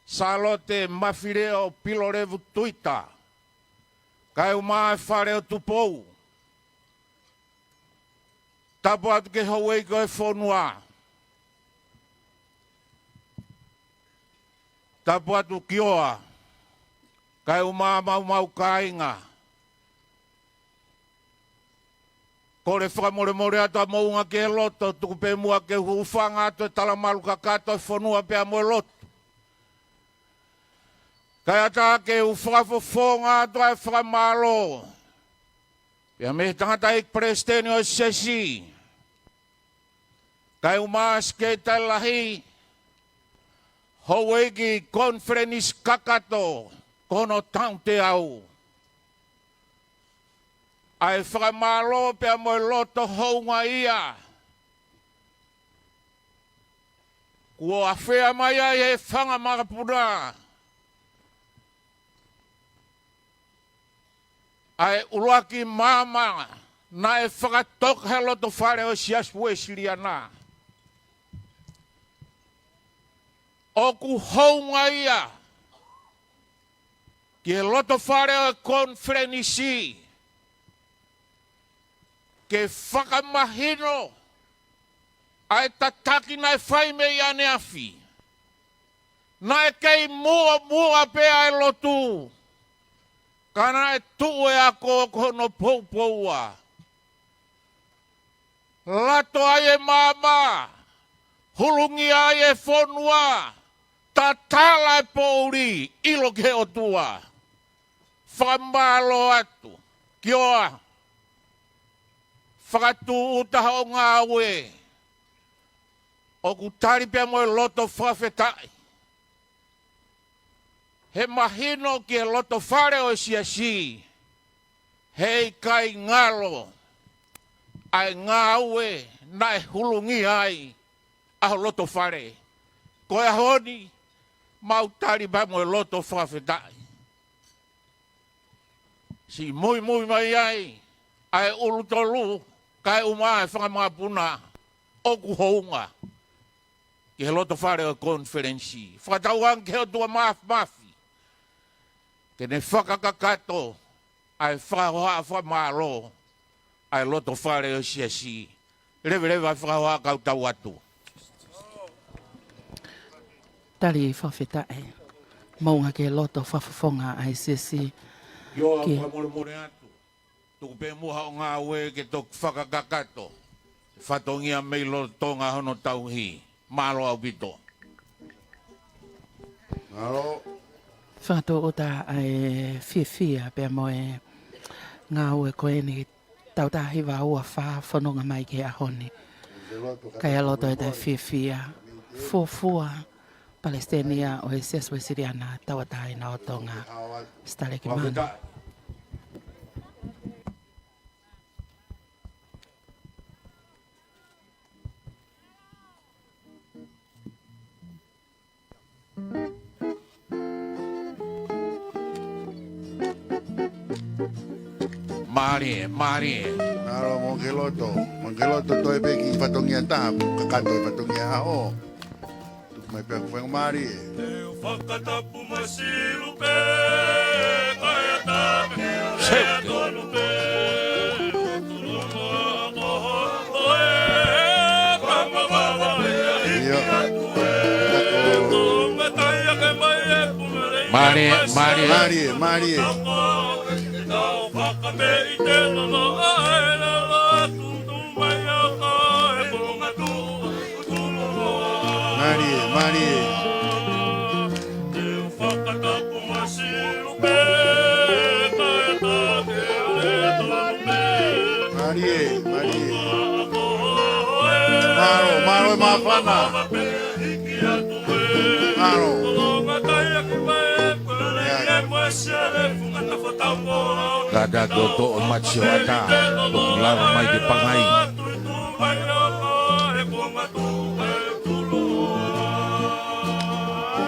Salote mawhireo pilorevu tuita. Kai umaa whareo tupou. Tāpu atu ke hauei koe whonua. Tāpu atu kioa. Kai umaa mau kainga. Kore whakamore ato a mounga ke loto. Tuku pe mua ke hufanga ato e talamalu kakato e whonua pe a moe loto. Kai ata ke whakafofonga ato e whakamalo. Pea me tangata ik presteni o Siasi. Kai umas ke tai lahi. Haueki Konifelenisi kakato. Hono taunte au. Ai whakamalo pea moe loto hounga ia. Kua whea mai ai e whanga marapura. Ai uruaki mama na e whakatok he loto whare o Siasi Uesiliana. Oku hounga ia. Ki e loto whare o Konifelenisi. Ke whakamahino. Ai tataki na e whai mei ane afi. Na e kei mua pea e lotu. Kana e tuu e ako kono poupoua. Lato ai e mama. Hulungi ai e whonua. Tatala e pouri. Ilo ke o tua. Whamalo atu. Kioa. Whakatu utaha o ngā ue. O kutari pia moe loto Fakafeta'i. He mahino ki e loto whare o Siasi. Hei kai ngalo. Ai ngā ue na e hulungi ai. Aho loto whare. Koe ahoni. Mautari pia moe loto Fakafeta'i. Si Moimoi mai ai. Ai ulu tolu. Kai umaa e whakamapuna. Oku hounga. Ki he loto whare o Konifelenisi. Whakatauang ke o tua mafi. Ke ne whakakakato. Ai whakahoa whamalo. Ai loto whare o Siasi. Rewe ai whakahoa kautau atu. Tali Fakafeta'i. Maunga ke loto whafafonga ai Siasi. Kioa whamore atu. Tuku pe muha o ngā ue ke tok whakakakato. Whatongia meilo Tonga Hono tauhi. Maamaloa wito. Alo. Whakato o ta ai whiawhia pia moe ngā ue koe ni tautahi wa ua wha whanonga mai ke ahoni. Kai aloto e tai whiawhia. Fuafua Palestina o e Siasi Uesiliana tawatai na o Tonga. Stale ki mana. Mari. Alo Mongeloto toi beki fatongia tapu. Kakato e fatongia ao. Tuk mai pia kufenga mari. Teu Tongatapu masilu pe kaya tape tonu pe tulungo moho oe pamba baba Marie. Maro mafana. Maro. Kada goto macho ata. Laro mai ke pangai.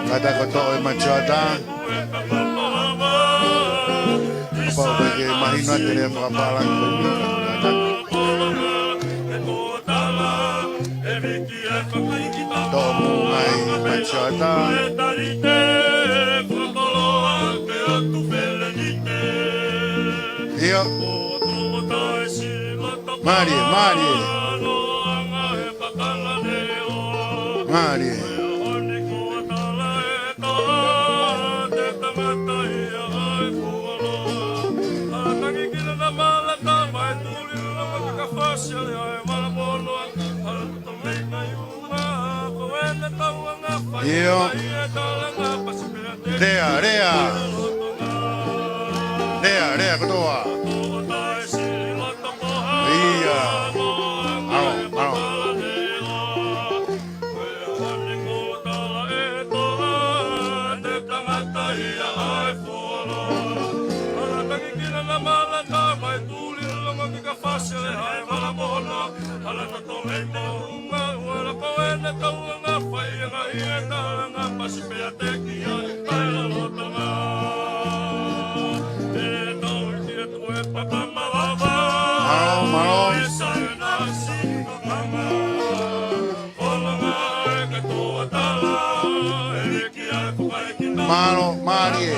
Kada goto macho ata. Apa bagi mahina tere papalang Tomu mai macho ata. Io. Marie. Io. Rea, ketua. Iya. Aro. Marie.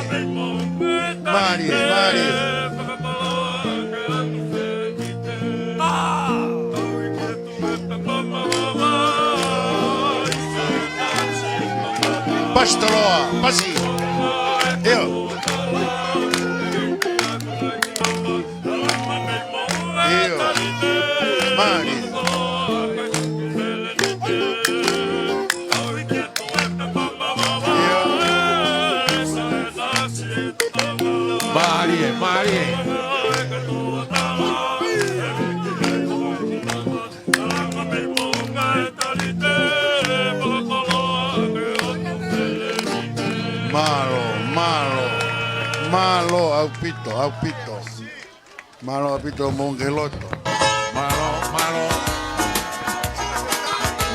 Pastoroa, pasi. Io. Marie. Malo aupito. Malo aupito Mongeloto.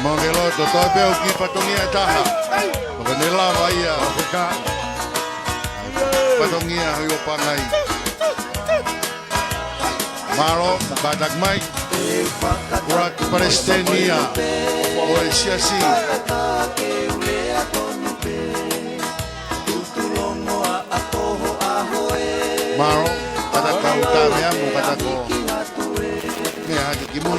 Mongeloto, toi peu ki patongia taha. Pakanela vaia. Patongia hiyo pangai. Malo badak mai. Urat Palestina. Oi Siasi. Maro, kata kau kami amu kata ko. Ni haki kimun.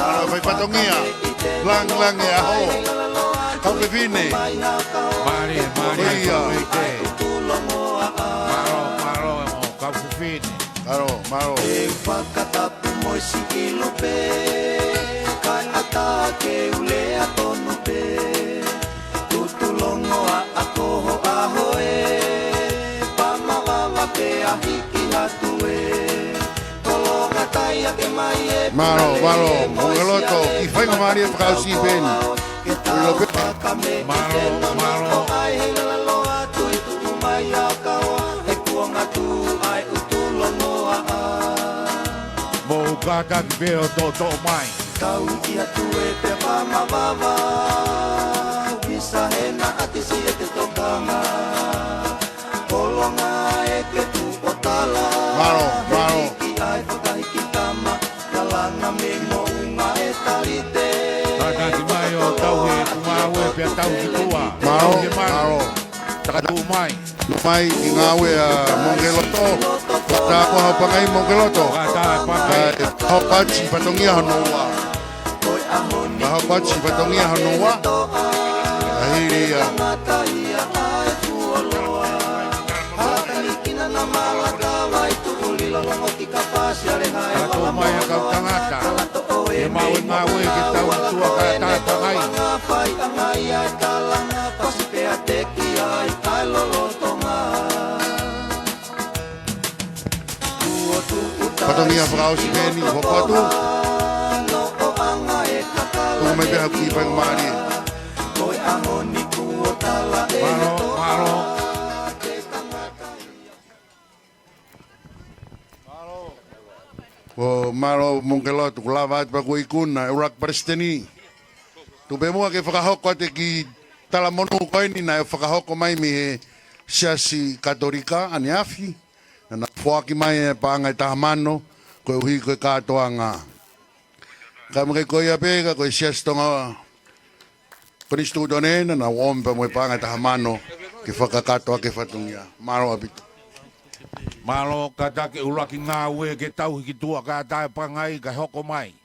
Maro, vai patongia. Lang ya ho. Kau bevine. Mari. Maro, kau bevine. Maro. Fakatapu moisi ilope. Kai atake ulea tonupe. Malo, Mongeloto, ki fai ma Maria Frau si ben. Malo. Mo kaka veo to mai. Tau ia tue pe pama baba. Bisa hena atisi ete tokama. Kolonga eke tu otala. Malo. Maro. Mai ingawe Mongeloto. Ta ko hapangai Mongeloto. Hau pachi patongia Hono. Pachi Patongia Honoa. Ahiria. Taumafa kau tangata. E mau ngawe ke tau tua ka tāpangai. Patongia Frau Sibeni, Hopatu. Tuku me beha ki pai mari. Malo. O malo mongkelo tu lava pa ko ikuna urak presteni. Tu be mo ke fakahoko te ki tala monu ko ni na fakahoko mai mi siasi katolika ani afi. Na foaki mai pa ngai ta mano ko hui ko ka toanga. Ka mo ko ia pega ko siasi tonga. Kristo done na wompa mo pa ngai ta mano ke fakakato ke fatungia. Malo abit. Malo kata ke ulaki ngawe ke tau hiki tua ka tāpangai ka hoko mai.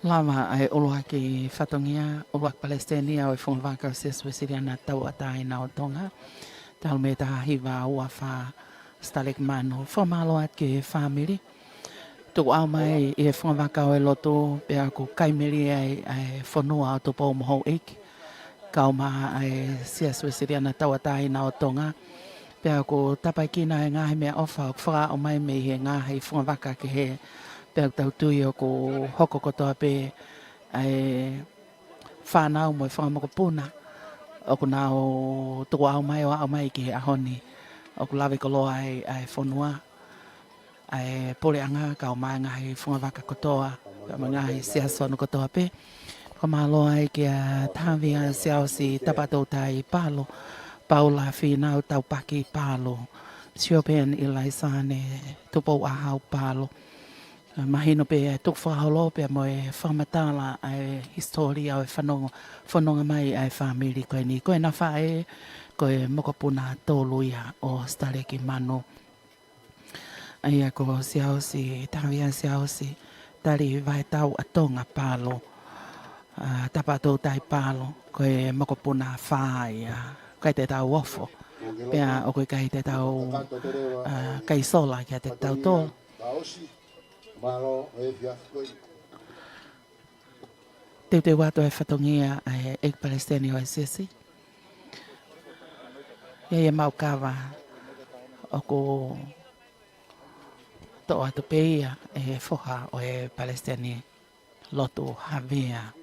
Lama ai oloa ki whatongia, oloa Palestina o i whongwaka o Siasi Uesiliana Taumafa na o Tonga. Tau me taha hiwa ua wha stalek mano. Maamaloa ki family. Tuku au mai i whongwaka o i loto pia ku kaimeri ai whanua o tupo moho iki. Kau maha ai Siasi Uesiliana Taumafa na o Tonga. Pia ku tapai kina e ngahi mea ofa o whaka o mai me he ngahi whongwaka ki he pia tau tui o ko hoko kotoa pe ai whanau mo i whangamoko puna. O ko nao tuku au mai ki he ahoni. O ko lawe koloa ai whanua. Ai pole anga ka o mai ngahi whangawaka kotoa. Ka mai ngahi siasi whanu kotoa pe. Ko Maamaloa ai ki a tāwia siausi tapatou tai palo. Paula whinau tau paki palo. Siopen ilaisane tupo ahau palo. Mahino pe tuk whaholo pe mo e whamatala ai historia o e whanonga mai ai family koe ni. Koe na whae koe mokopuna tōluia o Staleki Mano. Ai a ko siausi, tāwia siausi, tari vai tau a Tonga palo. Tapatou tai palo koe mokopuna whae kai te tau ofo. Pea o koe kai te tau kai sola kia te tau tō. Malo e fiaskoi. Te wato e whatongia e Palestini o e Siasi. E mau kawa o ko to atu peia e foha o e Palestini lotu havia.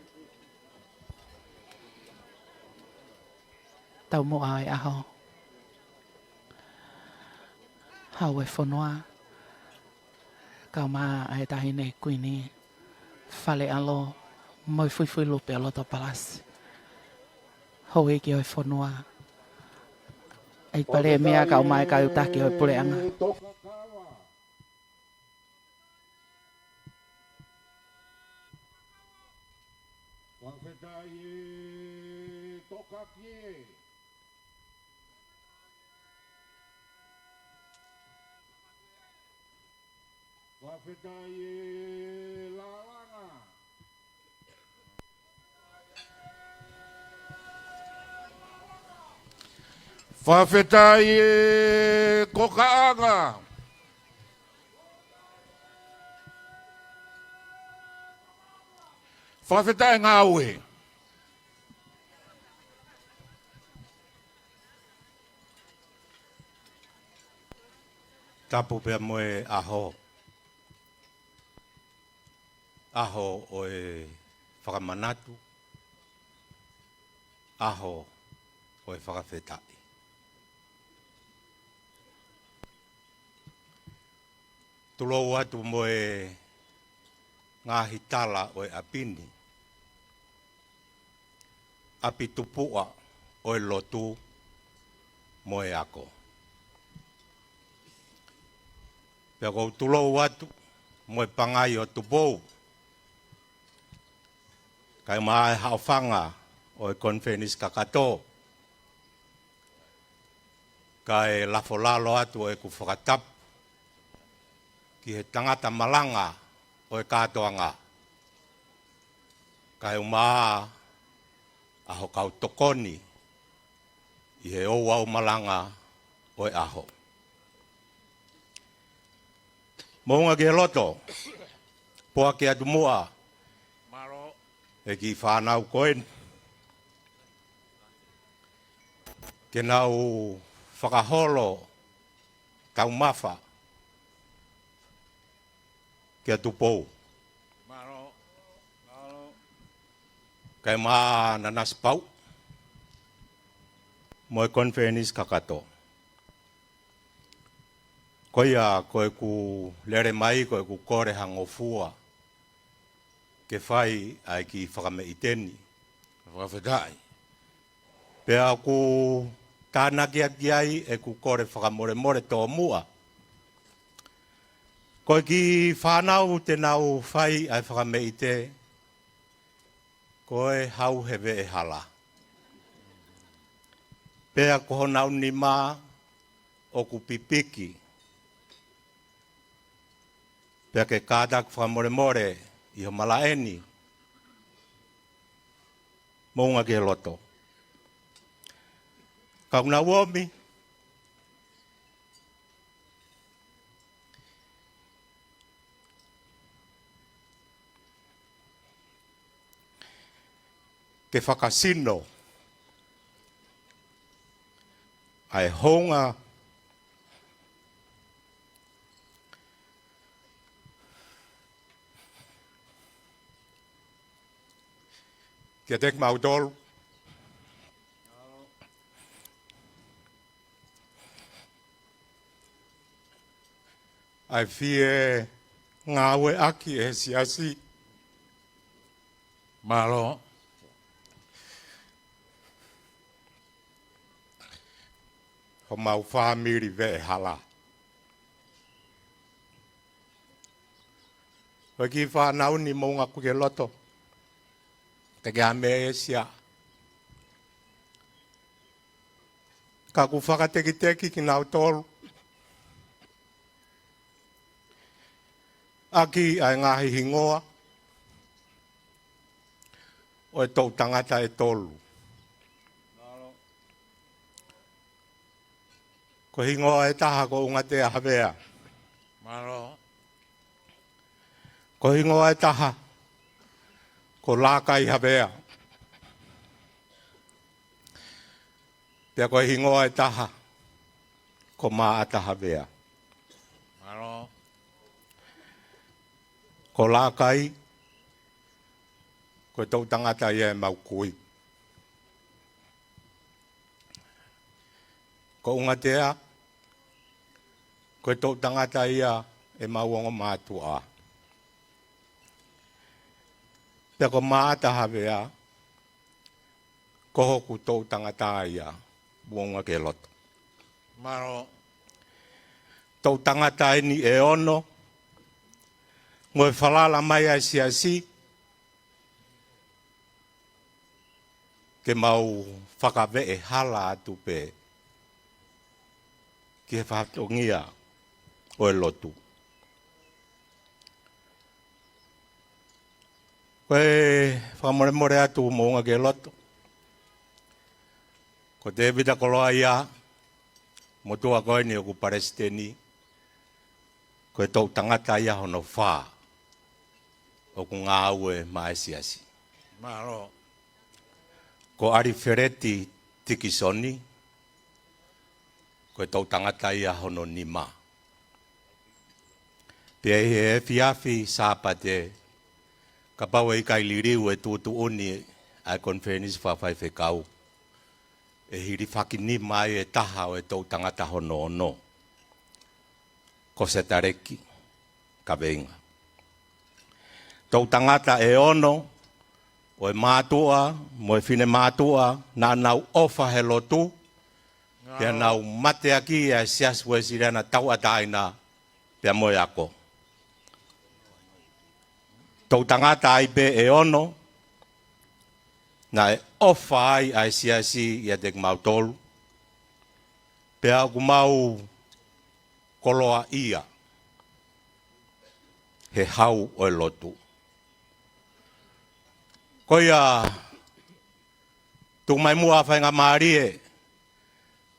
Tau moa e aho. Hau e whanua. Kau maa ai tahine kuini. Fale alo. Moi fui lupe alo to palasi. Hau e ki oi whanua. Ai pare mea kau mai kau taki oi pule anga. Fakafeta'i tokakie. Fakafeta'i lalanga. Fakafeta'i kokaaga. Fakafeta'i ngawe. Tapu pia moe aho. Aho o e Fakamanatu. Aho o e Fakafeta'i. Tulou atu moe ngahi tala o e apini. Api tupua o e lotu moe ako. Pea kou tulou atu moe pangai o tupou. Kai maa haofanga o e Konifelenisi kakato. Kai lafolalo atu o e ku Tongatapu. ki he tangata malanga o e katoanga. Kai umaa aho kau tokoni i he o wau malanga o e aho. Mounga ke loto, poa ke atu mua, e ki whanau koen. Ke nau whakaholo Taumafa ke atu pou. Kai maa nanas pau, mo e Konifelenisi kakato. Koia koe ku lere mai, koe ku kore hangofua, ke whai ai ki whakameiteni, Fakafeta'i. Pea ku tānaki aki ai e ku kore whakamore tō mua. Koe ki whanau te nau whai ai whakameite, koe hau hewe e hala. Pea ko honau ni mā o ku pipiki. Pea ke kātak whamore i ho malaeni. Mounga ke loto. Kauna uomi. Ke whakasino. Ai honga. Ke tek mautol. Ai fie ngawe aki e siasi. Maamaloa. Ho mau whamiri ve hala. Ho ki whanau ni mounga kuke loto. Te kia me sia. Ka ku whakateki ki nau tolu. Aki ai ngahi hingoa. O e tau tangata e tolu. Ko hingoa e taha ko unga te ahavea. Maamaloa. Ko hingoa e taha ko laka i havea. Pea ko hingoa e taha ko maa ata havea. Maamaloa. Ko laka i ko tau tangata i e mau kui. Ko unga tea ko tau tangata ia e mau ongo mātua. Pea ko maata havea, ko hoku tau tangata ia, buonga ke loto. Maamaloa. Tau tangata ini e ono, ngoe whalala mai ai siasi, ke mau whakawe e hala atu pe, ki he whatongia o e lotu. Koe whamore atu mounga ke loto. Ko te evita koloa ia, motua koe ni o ku paresteni, koe tau tangata ia hono whaa, o ku ngā ue mai siasi. Maamaloa. Ko ari fereti tikisoni, koe tau tangata ia hono nima. Pea he fiafi sāpate, ka pau e kai liriu e tūtu uni ai Konifelenisi whawhaiwhekau. E hiri whakini mai e taha o e tau tangata hono ono. Ko se tareki, ka venga. Tau tangata e ono, o e mātua, mo e whine mātua, nā nau ofa he lotu, pia nau mate aki e Siasi Uesiliana tau ataina, pia moe ako. Tau tangata ai be e ono, na e ofa ai ai siasi ia tek mau tolu, pia aku mau koloa ia, he hau o lotu. Koia tu mai mua whainga maarie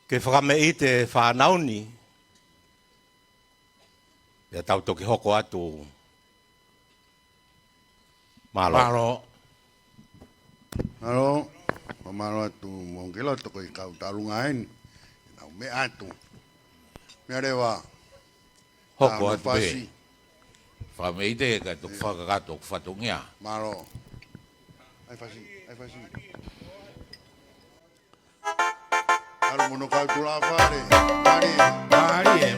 ke whakame i te whanauni ia tau toki hoko atu Maamaloa. Alo, Maamaloa tu mongelo to koi kau talunga en. Nau me atu. Me rewa. Hoko atu be. Whameite ka tuk whakakatok whatungia. Malo. Ai fasi. Alo mono kau tula fare. Marie.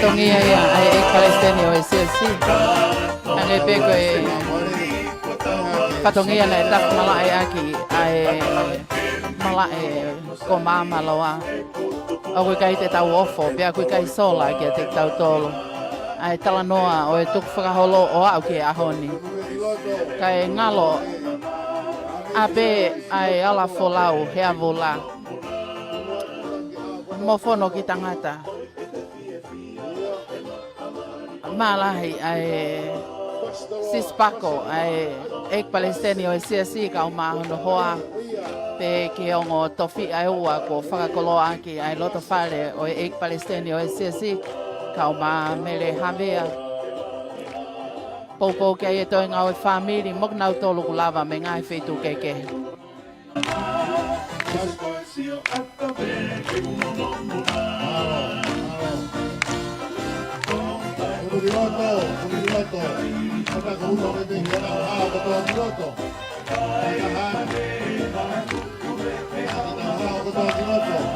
Tongia ia ai e Palestini o Siasi. Ane peko e patongia na tak malai aki ai malai ko Maamaloa. O kui kai te tau ofo, pia kui kai sola ki te tau tolo. Ai talanoa o e tuk whakaholo o au ki ahoni. Kai ngalo abe ai ala folau hea vola. Mofono ki tangata. Malahi ai sispako ai ek Palestini o Siasi ka uma Hono hoa pe ki ongo tofi ai ua ko Fakalotofo'ou aki ai loto fale o ek Palestini o Siasi ka uma mele havea popo ke ai to nga o family mok na tolu kulava me ngai fetu keke Konifelenisi. Apa kau uno que te quiera? Betul piloto. Betul piloto.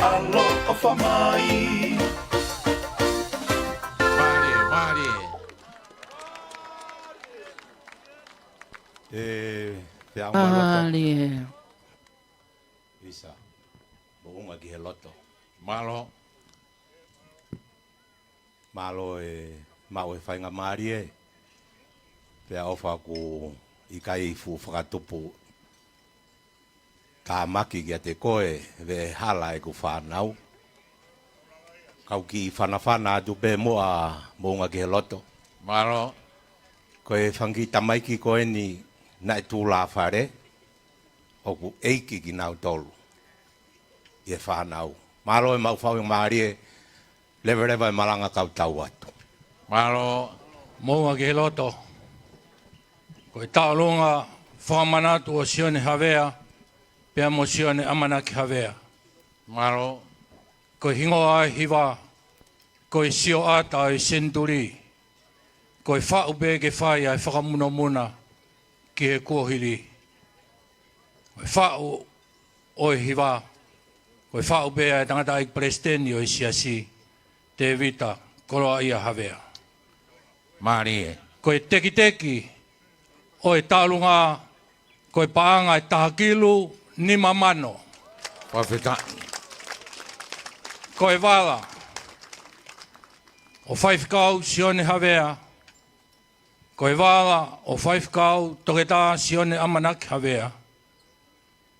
Nuku'alofa mai. Mare. Te Maamaloa. Ali. Isa. Buunga ki he loto. Malo. Malo mau whainga maari e. Pea ofa ku ikai fu whakatupu. Ka maki kia te koe ve hala e ku whanau. Kau ki whanawhana atu pe moa buunga ki he loto. Malo. Koe whangi tamaiki koe ni na e tūla whare. Oku eiki ki nau tolu. Ie whanau. Malo e mau whauing maari e. Lewa e malanga kau tau atu. Malo. Moa ke loto. Ko taolunga Fakamanatu o sione havea. Pea mo sione amanaki havea. Malo. Ko hingo ai hiwa. Ko sio ata ai Senituli. Ko whaube ke whai ai whakamunomuna ki he kuohiri. Ko whau o hiwa. Ko whaube ai tangata ai presteni o Siasi. Te vita koroa ia havea. Mari e. Ko teki o talunga ko paanga e tahakilu ni mamano. Fakafeta'i. Ko wala. O whaifkau sione havea. Ko wala o whaifkau toketa sione amanaki havea.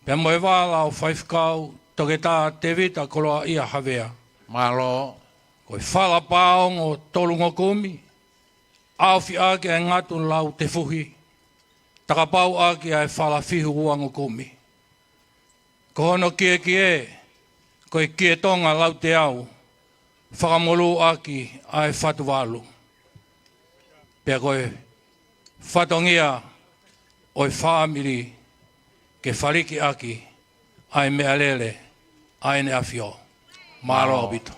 Pea mo wala o whaifkau toketa te vita koroa ia havea. Malo. Ko whala paong o tolungo kumi. Awhi ake e ngatun lau te fuhi. Takapau ake e whala fihu uango kumi. Ko hono kie, ko e kie tonga lau te au. Whakamolu ake ai whatuwalu. Pea ko e whatongia o e whaamiri ke whariki ake ai mea lele ai ne awhio. Maamaloa bito.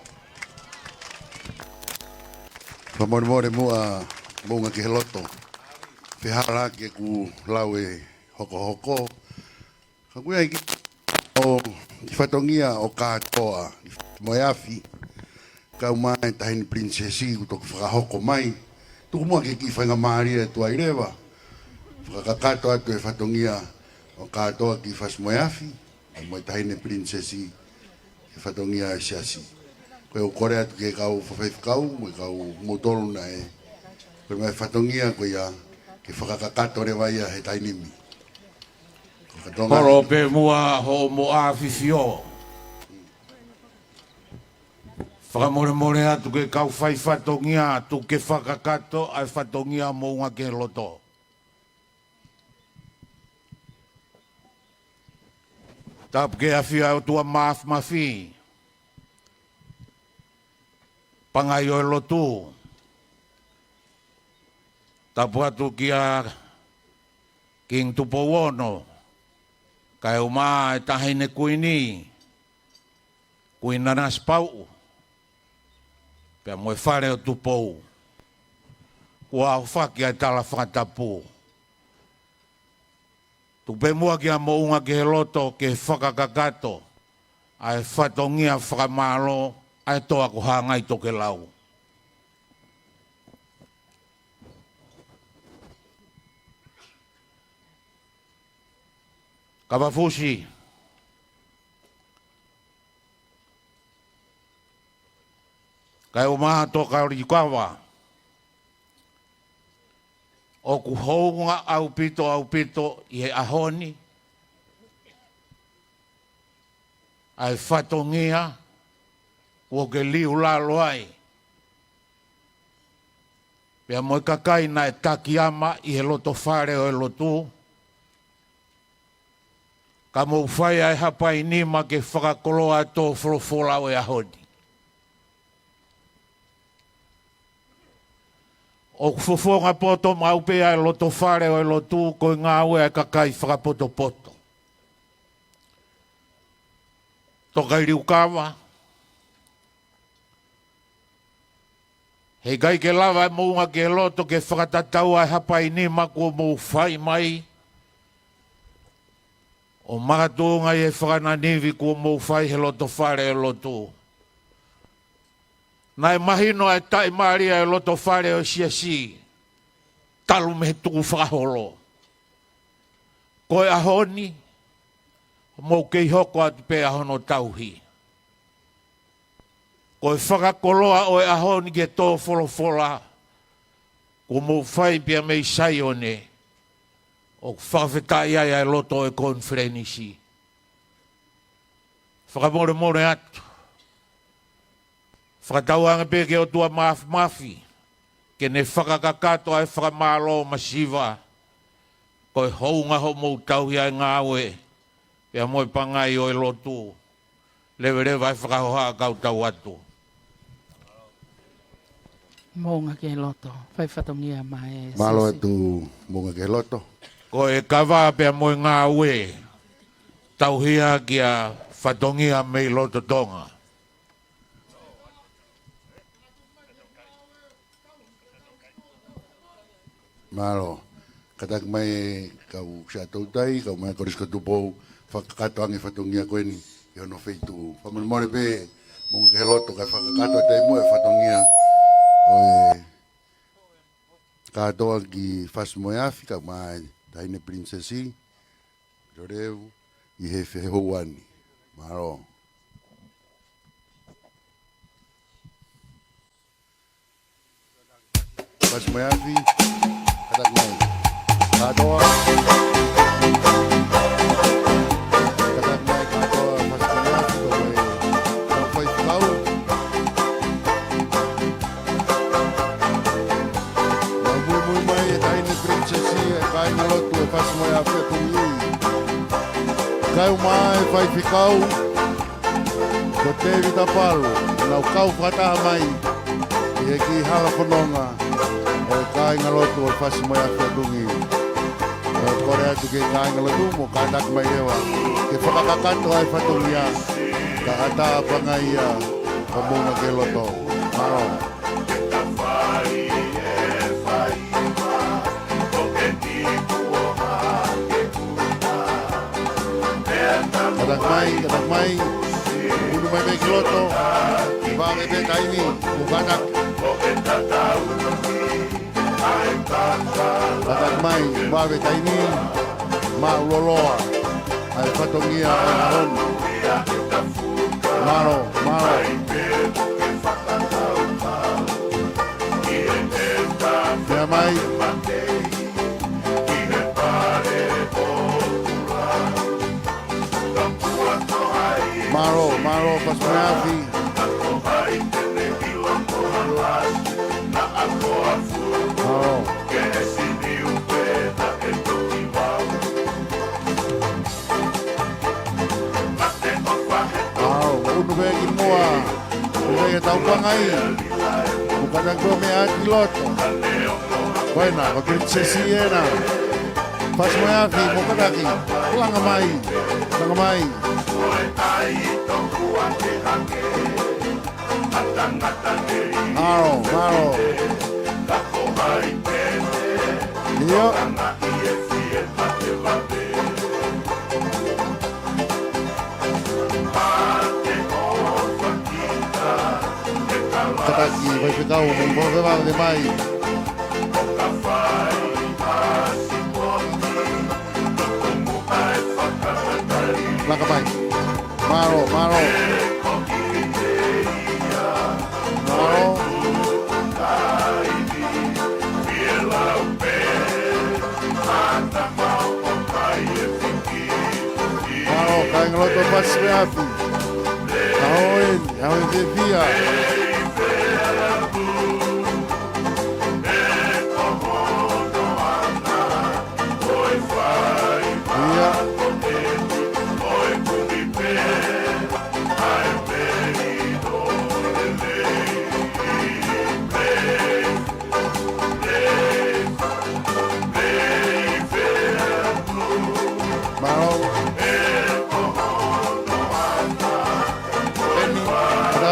Whamoremore mua mounga ki he loto. Whihara ke ku lau e hoko. Ka kuia i ki o ki whatongia o kātoa. Moi awhi. Kau mai tahini princesi ku toku whakahoko mai. Tuku mua ke ki whainga maaria tua i rewa. Whakakato atu e whatongia o kātoa ki whas moi awhi. Moi tahini princesi ki whatongia e Siasi. Koe o kore atu ke kau whawhaifkau, koe kau motoro na e. Koe mai whatongia koe ia, ke whakakakato rewa ia he tainimi. Koro pe mua ho moa fifio. Whakamore atu ke kau whai whatongia, tu ke whakakato ai whatongia mounga ke loto. Tapu ke awhia o tua mafi. Pangai o lotu. Tapu atu kia King Tupowono. Kai o maa e tahine kuini. Kuinanas pau. Pea moe whare o tupou. Kua au whaki ai tala whakatapu. Tupe mua kia mounga ke he loto ke whakakakato. Ai whatongia whakamalo. Ai toa ko hangai toke lau. Kawafusi. Kai o maha toka rikawa. O ku hounga au pito i he ahoni. Ai whatongia. O ke liu lalo ai. Pea moe kakai na e takiama i he loto whare o e lotu. Ka mou whai ai hapai nima ke whakakoloa tō wholofola o e ahoni. O kufofonga poto maupe ai loto whare o e lotu ko ngā ue ai kakai whakapoto poto. Tokai riukawa. Hei kai ke lawa mounga ke loto ke whakatatau ai hapai ni mako mou whai mai. O makatunga e whakananiwi kua mou whai he loto whare e loto. Nai mahino e tai maria e loto whare o siasi. Talu me tuku whakaholo. Koe ahoni, mou kei hoko atu pe ahono tauhi. Koe whakakoloa o e ahoni ke tō wholofola. Ko mou whai pia mei sai o ne. O Fakafeta'i ai e loto e Konifelenisi. Whakamore atu. Whakatauanga pe ke o tua mafi. Ke ne whakakakato ai Maamaloa masiva. Koe hounga ho mou tauhi ai ngāwe. Pea moe pangai o e loto. Lewe ai whakahoha kau tau atu. Monga ke loto. Whai whatongia mai. Malo atu monga ke loto. Ko e kawa pia moe ngā ue, tauhia kia whatongia mei loto Tonga. Malo, katak mai kau siya tautai, kau mai koris katupou, whakakato ang whatongia koen, Hono feitu. Pamanmore pe, monga ke loto, kai whakakato tai mo e whatongia, oe, katoa ki whasmoe afi, kau mai, taine princesi, roreu, I he houani. Malo. Whasmoe afi, katak mai. Katoa. Katak mai katoa whasmoe afi, koe kau whai whakau. Mau Moimoi e taine princesi, e kainga lotu e whasmoe afi e kungi. Kau mai whai whikau, ko te vita palu, nau kau whataha mai, I ki hala whanonga, o e kāinga lotu o whasimoe a whiatungi. O e kore atu ke kāinga lotu mo kātak mai rewa, ke whakakakato ai whatungia, ka ata pangaia, o munga ke loto. Maro. Katak mai, unu mai me kiloto, Ibange pe taimi, mukanak. Katak mai, Ibange taimi, Maamaloa, ai whatongia ai ahon. Maro. Pea mai, Maro, whasmoe afi. Unu vegi moa, vegi taupangai, bukan aku me akiloto. Buena, ko princesiena. Whasmoe afi, mokataki, langa mai. Maro. Iyo. Kataki, vai ficar um bom levar demais. Langa mai. Maro. Kainga loto whasmoe afi. Ahoen te pia.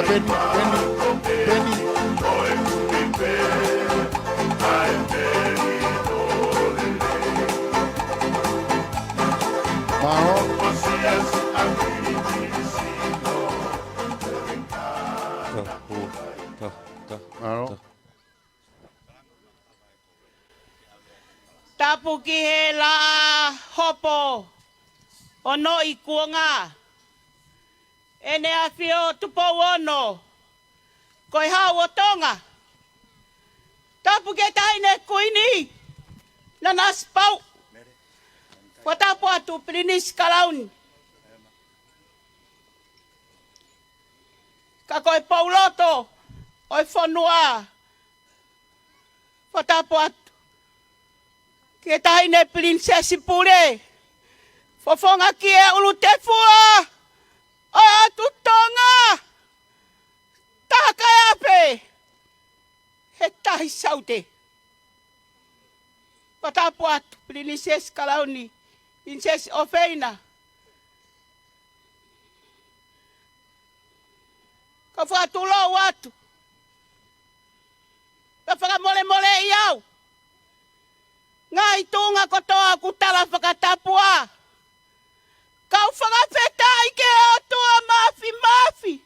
Penny. Maro. Malo. Tapu ki he la hopo ono I kuonga. Ene a fio tupo ono. Koi hau o Tonga. Tapu ke taine kuini. Nanas pau. Watapu atu prinis kalaun. Ka koi pauloto. Oi fonua. Watapu atu. Ke taine prinsesi pure. Fofonga ki e ulu te fua. O atu Tonga. Taka ape. He tahi saute. Watapu atu. Princess Kalauni. Princess Ofeina. Ka whatulo watu. Ka whakamole iau. Ngai tunga kotoa kutala Fakatapua. Kau Fakafeta'i ke otua mafi.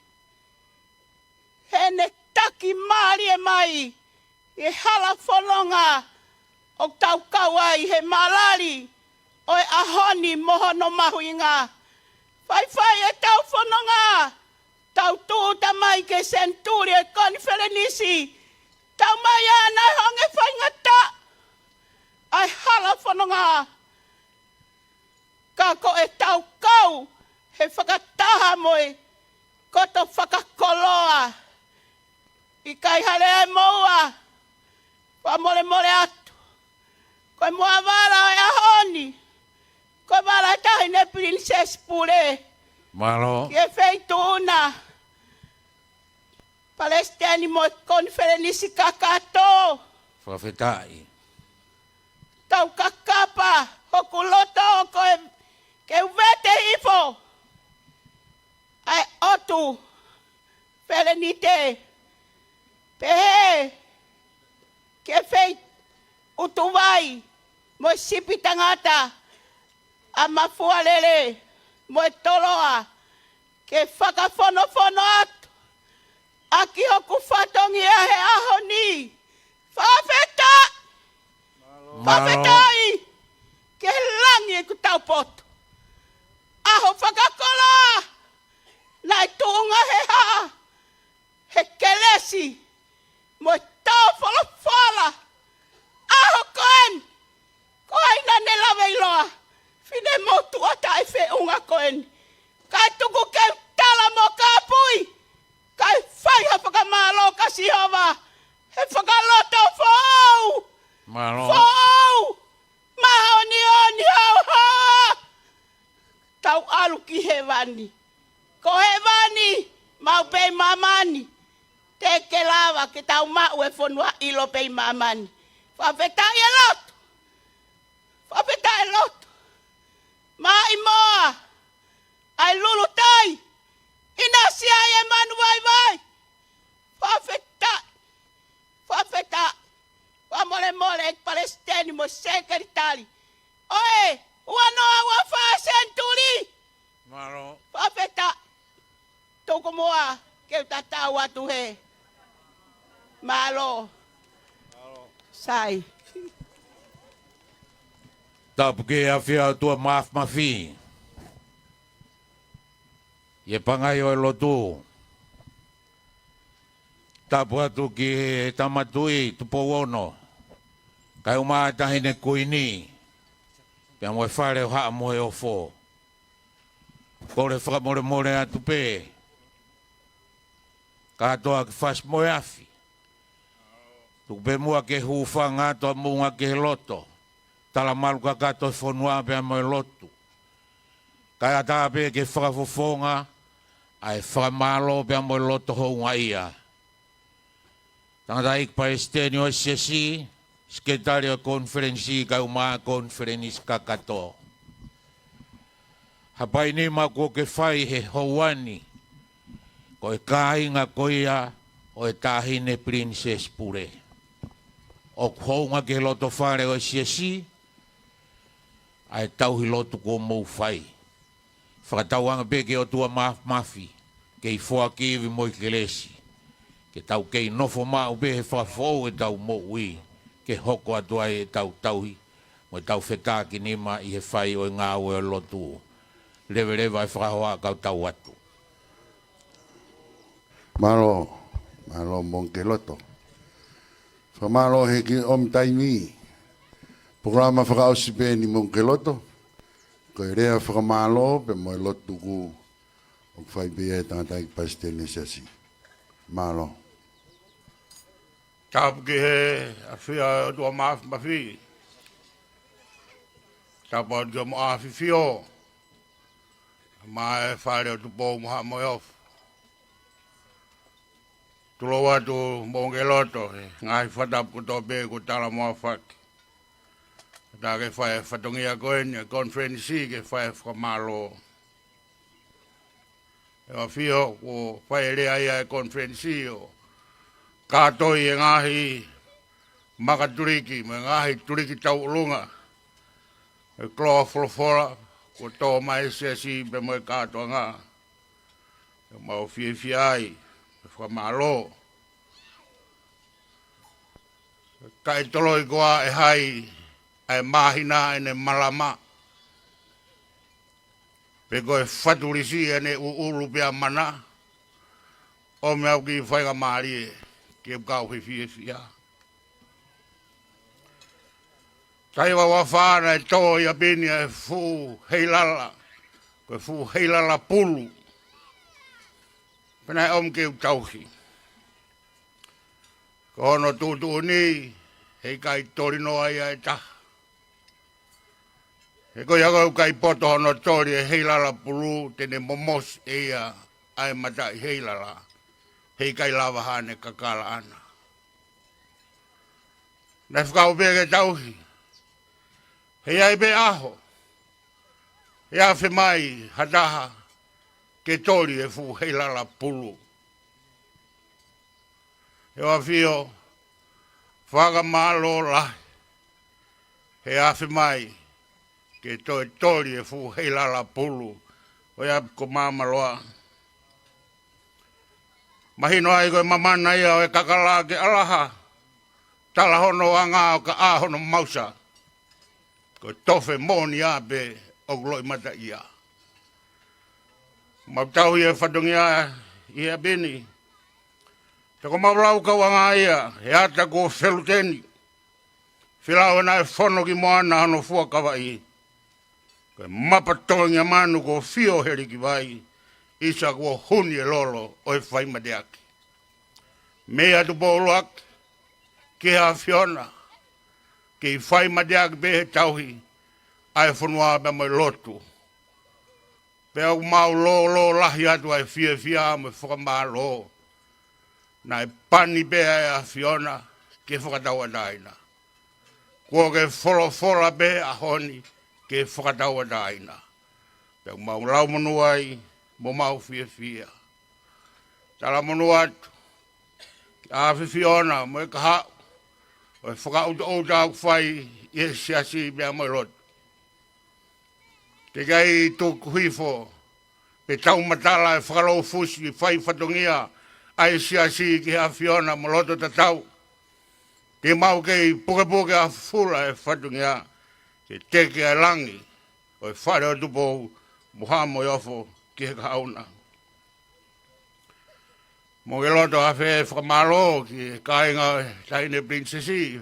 Hene taki mari e mai. E hala whanonga. O tau kawai he malari. Oi ahoni mohono mahuinga. Whai e tau whanonga. Tau tuuta mai ke Senituli e Konifelenisi. Tau mai ana honge whaingata. Ai hala whanonga. Kako e tau kau. He whakataha moe. Koto whakakoloa. I kai hale e moua. Whamole atu. Koe mua wala e ahoni. Koe wala e tahi ne princess pure. Malo. Kie feitu una. Palestini mo Konifelenisi kakato. Fakafeta'i. Tau kakapa. Hokuloto koe. Ke uvete hifo. Ai otu. Pelenite. Pehe. Ke feit. Utuwai. Mo sipi tangata. Amafua lele. Mo toloa. Ke whakafono atu. Aki hoku whatongi ahe ahoni. Fakafeta'i. Fakafeta'i. Ke langi e ku tau poto. Aho whakakola. Nai tuunga he haa. He kelesi. Mo tau whala. Aho koen. Koina ne lawe iloa. Fine motu ata e whe unga koen. Kai tuku keu tala mo kapui. Kai whaiha Maamaloa kasi hova. He Fakalotofo'ou. Malo. Fo'ou. Mahoni hau haa. Tau alu ki he vani. Ko he vani. Mau pei mamani. Teke lava ke tau mau e whanua ilo pei mamani. Fakafeta'i e lotu. Fakafeta'i e lotu. Moimoi. Ai lulu tai. Ina sia e manu vai. Fakafeta'i. Whamole Palestini mo Senituli. Oe. Wanoa wafa Senituli. Malo. Fakafeta'i. Toko moa. Keu tatau atu he. Malo. Sai. Tapu ke a whia tua mafi. Ie pangai o Latu. Tapu atu ki he tamatui tupo ono. Kai umatahi ne kuini. Pia moe whare o haa moe o fo. Kore whakamore atu pe. Katoa ki whas moe afi. Tuku pe mua ke hufa ngato munga ke loto. Tala malu ka kato whanua pia moe lotu. Kai ata pe ke whakafofonga. Ai Maamaloa pia moe loto hounga ia. Tangata ik Palestini o Siasi. Sekretari o konferensi kai umaa konferensi kakato. Hapai ni mako ke whai he houani. Ko e kāinga koia o e tāhine princess pure. O hounga ke loto whare o Siasi. Ai tauhi lotu ko mou whai. Whakatauanga peke o tua mafi. Ke i whua kiwi mo i kelesi. ke tau kei nofo mā ube he whafou e tau moui, ke hoko atu ai e tau tauhi, mo tau whetaki nima i he whai o ngā ue o lotu. Lewe lewa e whakahoa kau tau atu. Malo, malo mong ke loto. Whamalo he ki om taimi. Programa whakaosipe ni mong ke loto. Ko e rea whakamalo pe mo e lotu ku o whai bea e tangatai ki pasitene Siasi. Malo. Tapu ki he a whia o tua mawhi. Tapu o tua mawhi whio. Ma e whare o tupo Moimoi off. Tulo watu monge loto, ngai whatapu ko tō pē ko tala mua whaki. Tā ke whae whatongia koeni, Konifelenisi ke whae Whamaloa. E wa whio ko whae rea ia e Konifelenisi o kātoi e ngahi makaturiki, me ngahi turiki tau ulunga. E kloa wholofora, ko tō mai Siasi pe moe kātoa ngā. E mau fie ai. Whamaloa. Kai toloi koa e hai ai mahina ene malama. Pe koe whaturisi ene uulu pia mana. O me au ki whaiga maari e ke kau he fia. Taiwa wawhana e tō ia bini e fu heilala. Koe fu heilala pulu. Pena e om keu tauhi. Ko Hono tūtu ni, hei kai torino ai e taha. He ko iako kai poto Hono tori e heilala pulu, tene momos e ia ai matai heilala. Hei kai lava hane kakala ana. Nei whakau pēke tauhi. Hei ai pe aho. Hei awhi mai hataha. Ke tori e fu heilala pulu. He wa whio, Fakamalo lahi. He awhi mai, ke tori e fu heilala pulu. O ia ko Maamaloa. Mahino ai koe mamana ia o e kakala ke alaha. Tala hono a ngā o ka ahono mausa. Ko tofe moni ape o gloi mata ia. Mautau ia whatungia ia bini. Te ko maulau ka wanga ia, he ata ko wheluteni. Whilau na e whono ki moana hano fua kawai. Koe mapatongia manu ko whio heri ki vai. Isa ko huni e lolo o e whaimadeaki. Mea tu pōluak, ke ha whiona. Ke i whaimadeaki behe tauhi, ai whanua me mai lotu. Pea o mau lo lahi atu ai fia me Fakamalo. Na e pani bea e a whiona ke whakataua daina. Kua ke wholofola be a honi ke whakataua daina. Pea o mau lau manu ai mo mau fia. Tala manu atu. A whiona mo e kaha. O e whakauta au whai i e Siasi bea mai lotu. Te gai tō kuhifo, pe Taumatala e Fakalotofo'ou whai whatongia ai Siasi ki ha whiona mo loto tatau. Ke mau kei puke a fula e whatongia, ke teke a langi, o e whare o tupo Moimoi ofo ki he kauna. Mo ke loto a whe Fakamalo ki kāinga taine princesi,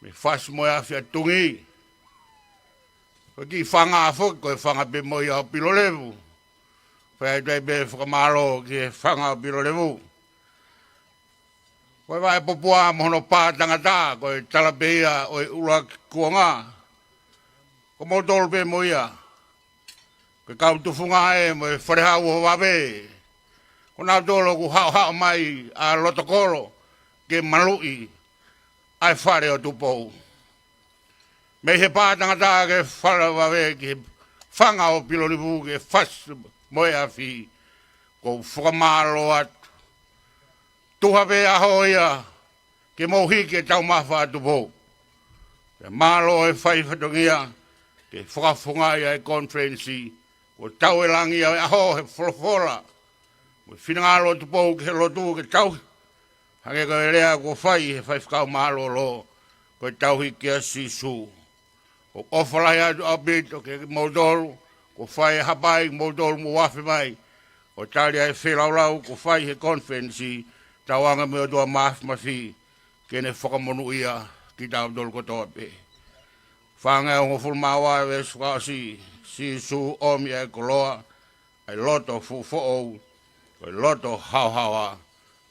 me whas mo a whia tungi. Ko ki whanga a whuk, ko e whanga pe moi au pilolevu. Whai tui pe Fakamalo ki e whanga au pilolevu. Ko e vai popua mohono pā tangata, ko e talapeia o e ura kuanga. Ko mo tolu pe moia. Ko e kautufunga e mo e wharehau o wawe. Ko nā tolo ku hao mai a lotokolo ke malui ai whare o tupou. Me he pātangata ke whara wawe ke whanga o pilorivu ke whas moe a whi. Ko Whakamalo atu. Tuha pe aho ia ke mohi ke Taumafa tupou. Ke malo e whai whatongia ke whakafunga ia e Konifelenisi. Ko tau e langi a aho he wholofora. Mo whinangalo tupou ke lotu ke tau. Hake ko lea ko fai he fai whakau Maamaloa ko tauhi kia sisu. Ko ofalai atu abito ke Moldolu ko fai hapai Moldolu mo wafe mai. Ko tali ai whiraulau ko fai he konferensi tauanga mea dua mafi kene whakamonuia ki tau dolu ko tope. Whanga o ngofuru mawa e Siasi sisu omi e koloa ai loto fu'ou ko loto hauhawa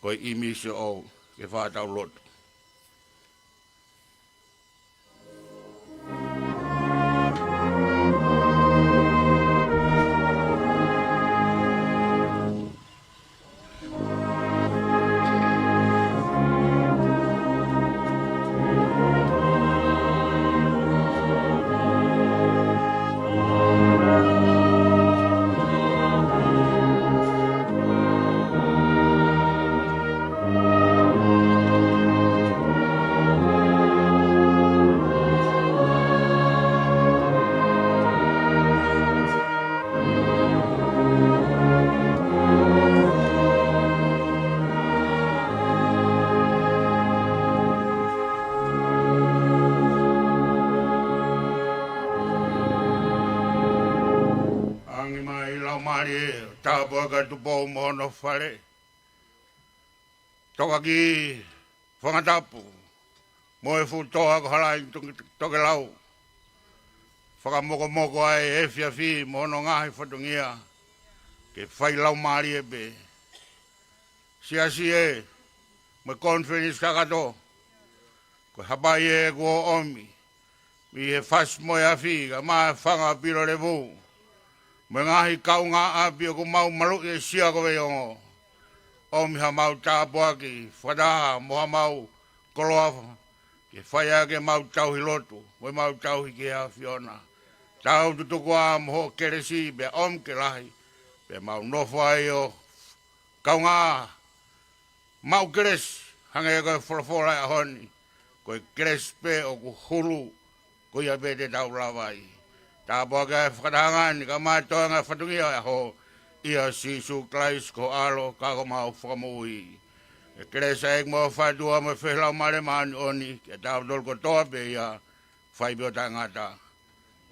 ko imisi o ke whātau loto. Hono fare. Toka ki Tongatapu. Moe futoa ko halai toke lau. Whakamoko ai e fiafi mono ngahi whatungia. Ke whai lau maari e be. Siasi e. Me konferensi kakato. Ko hapai e ko omi. Mi he fas moe afi ka maa whanga piro le vuu. Me ngahi kau ngā api o ko Maamaloa e sia ko veongo. O miha mau tāpua ki whadaha moha mau koloafa. Ke whaia ke mau tauhi lotu. Moi mau tauhi ke a whiona. Tau tutukua moho keresi be om ke lahi. Be mau nofo ai o kau ngā mau keres. Hange koe wholafola a honi. Koe keres pe o ku hulu. Koe a be te tau lawai. Tāpua ke whakadahangani ka mai toanga whatungia ho ia sisu klais ko alo kako mau whakamui. E keresa ek mo whatua me whelau mare mani oni ke tāu dol ko toa pe ia whaibio tangata.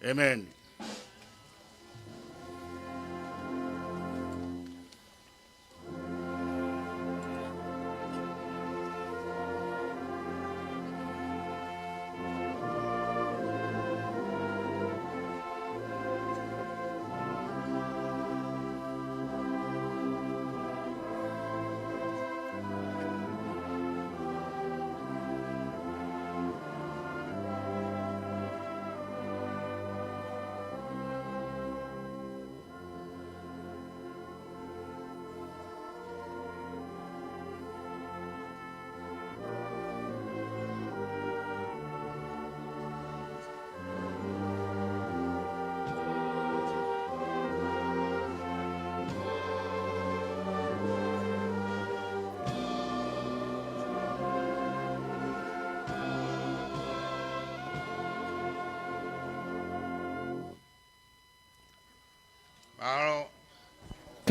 Amen.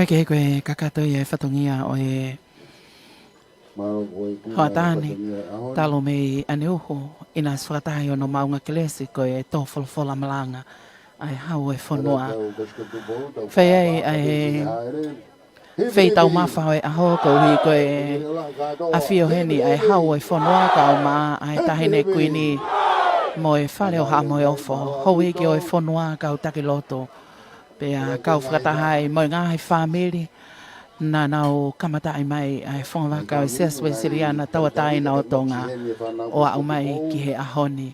Kake koe kakato e whatongia o e hoatane talo me ane uho ina swatahi o no maunga kelesi ko e tō wholofola malanga ai hau e whanua. Whai ai whai Taumafa o e aho ko hui ko e awhio heni ai hau e whanua ka o maa ai tahine kuini mo e whale o ha mo e ofo. Hou eki o e whanua ka o take loto. Pea kau whakatahai mo ngāhi whāmeri nā nau kamatai mai ai whongawaka o Siasi Uesiliana tauatai na o Tonga o au mai ki he ahoni.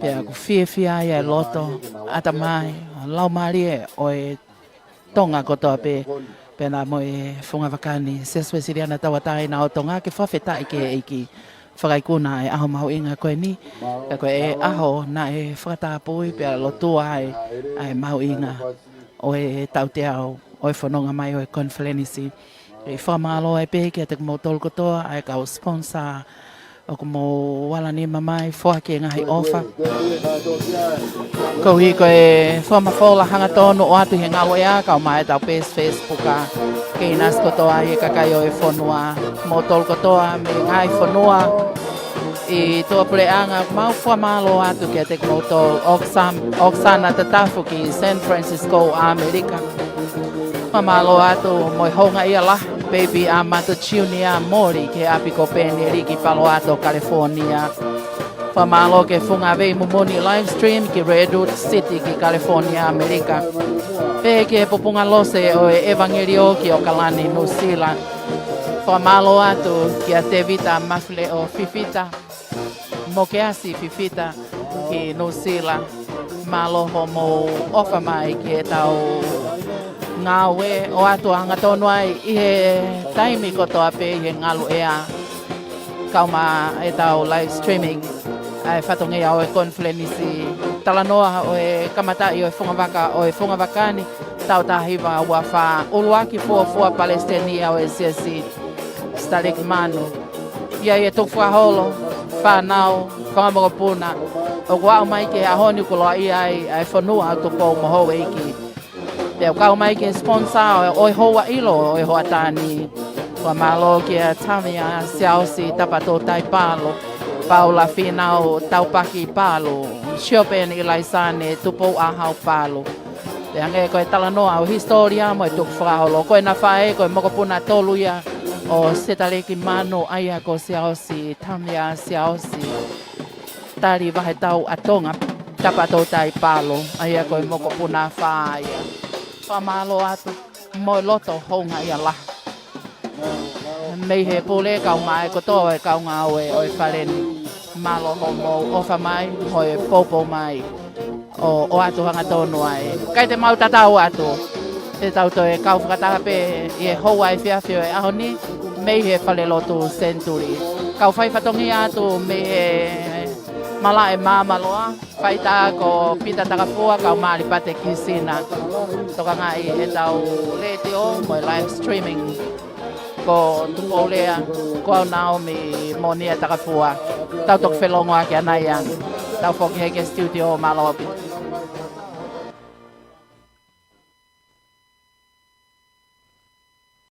Pea ku whiawhia ia e loto ata mai lau marie o e Tonga kotoa pe. Pea nā mo e whongawakani Siasi Uesiliana tauatai na o Tonga ke Fakafeta'i ke eiki whakaikuna e aho mahu inga koe ni. Ka koe e aho na e whakatapui pea lotua ai mahu inga. O e tau te au, o e whanonga mai o e Konifelenisi. E Maamaloa e pēke a te kumotolu kotoa, ai kau sponsor O ko mo wala ni mamai fo ke ngahi ofa. Ko hi ko e fo ma fola hanga tonu o atu he ngalo ia ka mai tau pes Facebook a ke nas ko toa e kakayo e fonua mo tol ko toa me ngai fonua i toa pleanga mau Maamaloa atu ke te mo tol Oksana Tatafu ki San Francisco Amerika. Maamaloa atu mo honga ia la baby a mata chiunia mori ke apiko pene riki Palo Alto California. Maamaloa ke funga vei mumoni live stream ki Redwood City ki California Amerika. Pe ke popunga lose o evangelio ki o Kalani New Zealand. Maamaloa atu ki a te vita mafle o fifita. Mokeasi fifita ki New Zealand. Maloho mo ofa mai ki e tau ngawe o atu anga tonu ai i he taimi ko toa pe i he ngalu ea kauma e tau live streaming ai whatongi au e Konifelenisi talanoa o e kamatai o e funga wakani tau tahiwa ua wha uluaki fua Palestini au e Siasi Uesiliana ia e tuk whaholo whanau whangamokopuna o kua mai ke ahoni kuloa i ai whanua au tupo moho eiki Teo kau mai ke sponsor o hoa ilo o hoa tani. Maamaloa ke tamia siausi tapato tai palo. Paula finau taupaki palo. Siopen ilaisane tupo ahau palo. Te ange koe talanoa o historia mo e tuk whaholo. Koe na whae koe mokopuna toluia o setaleki mano aia ko siausi tamia siausi. Tari vahe tau a Tonga tapato tai palo. Aia koe mokopuna whaia. Maamaloa atu mo loto honga ia la. Mei he pule kau mai ko to e kau ngā o e whareni. Malo mo ofa mai mo e popo mai. O atu hanga tonu ai. Kai te mau tatau atu. E tau to e kau whakataka pe i e hoa e whiawhio e ahoni. Mei he whale lotu Senituli. Kau whai whatongi atu mei he mala e Maamaloa. Whaita ko pita takapua kau maari pate kisina. Toka ngai e tau letio mo live streaming. Ko tupo lea ko au Naomi mo nia takapua. Tau tok whelongo ake anayang. Tau whoki heke studio Maamaloa.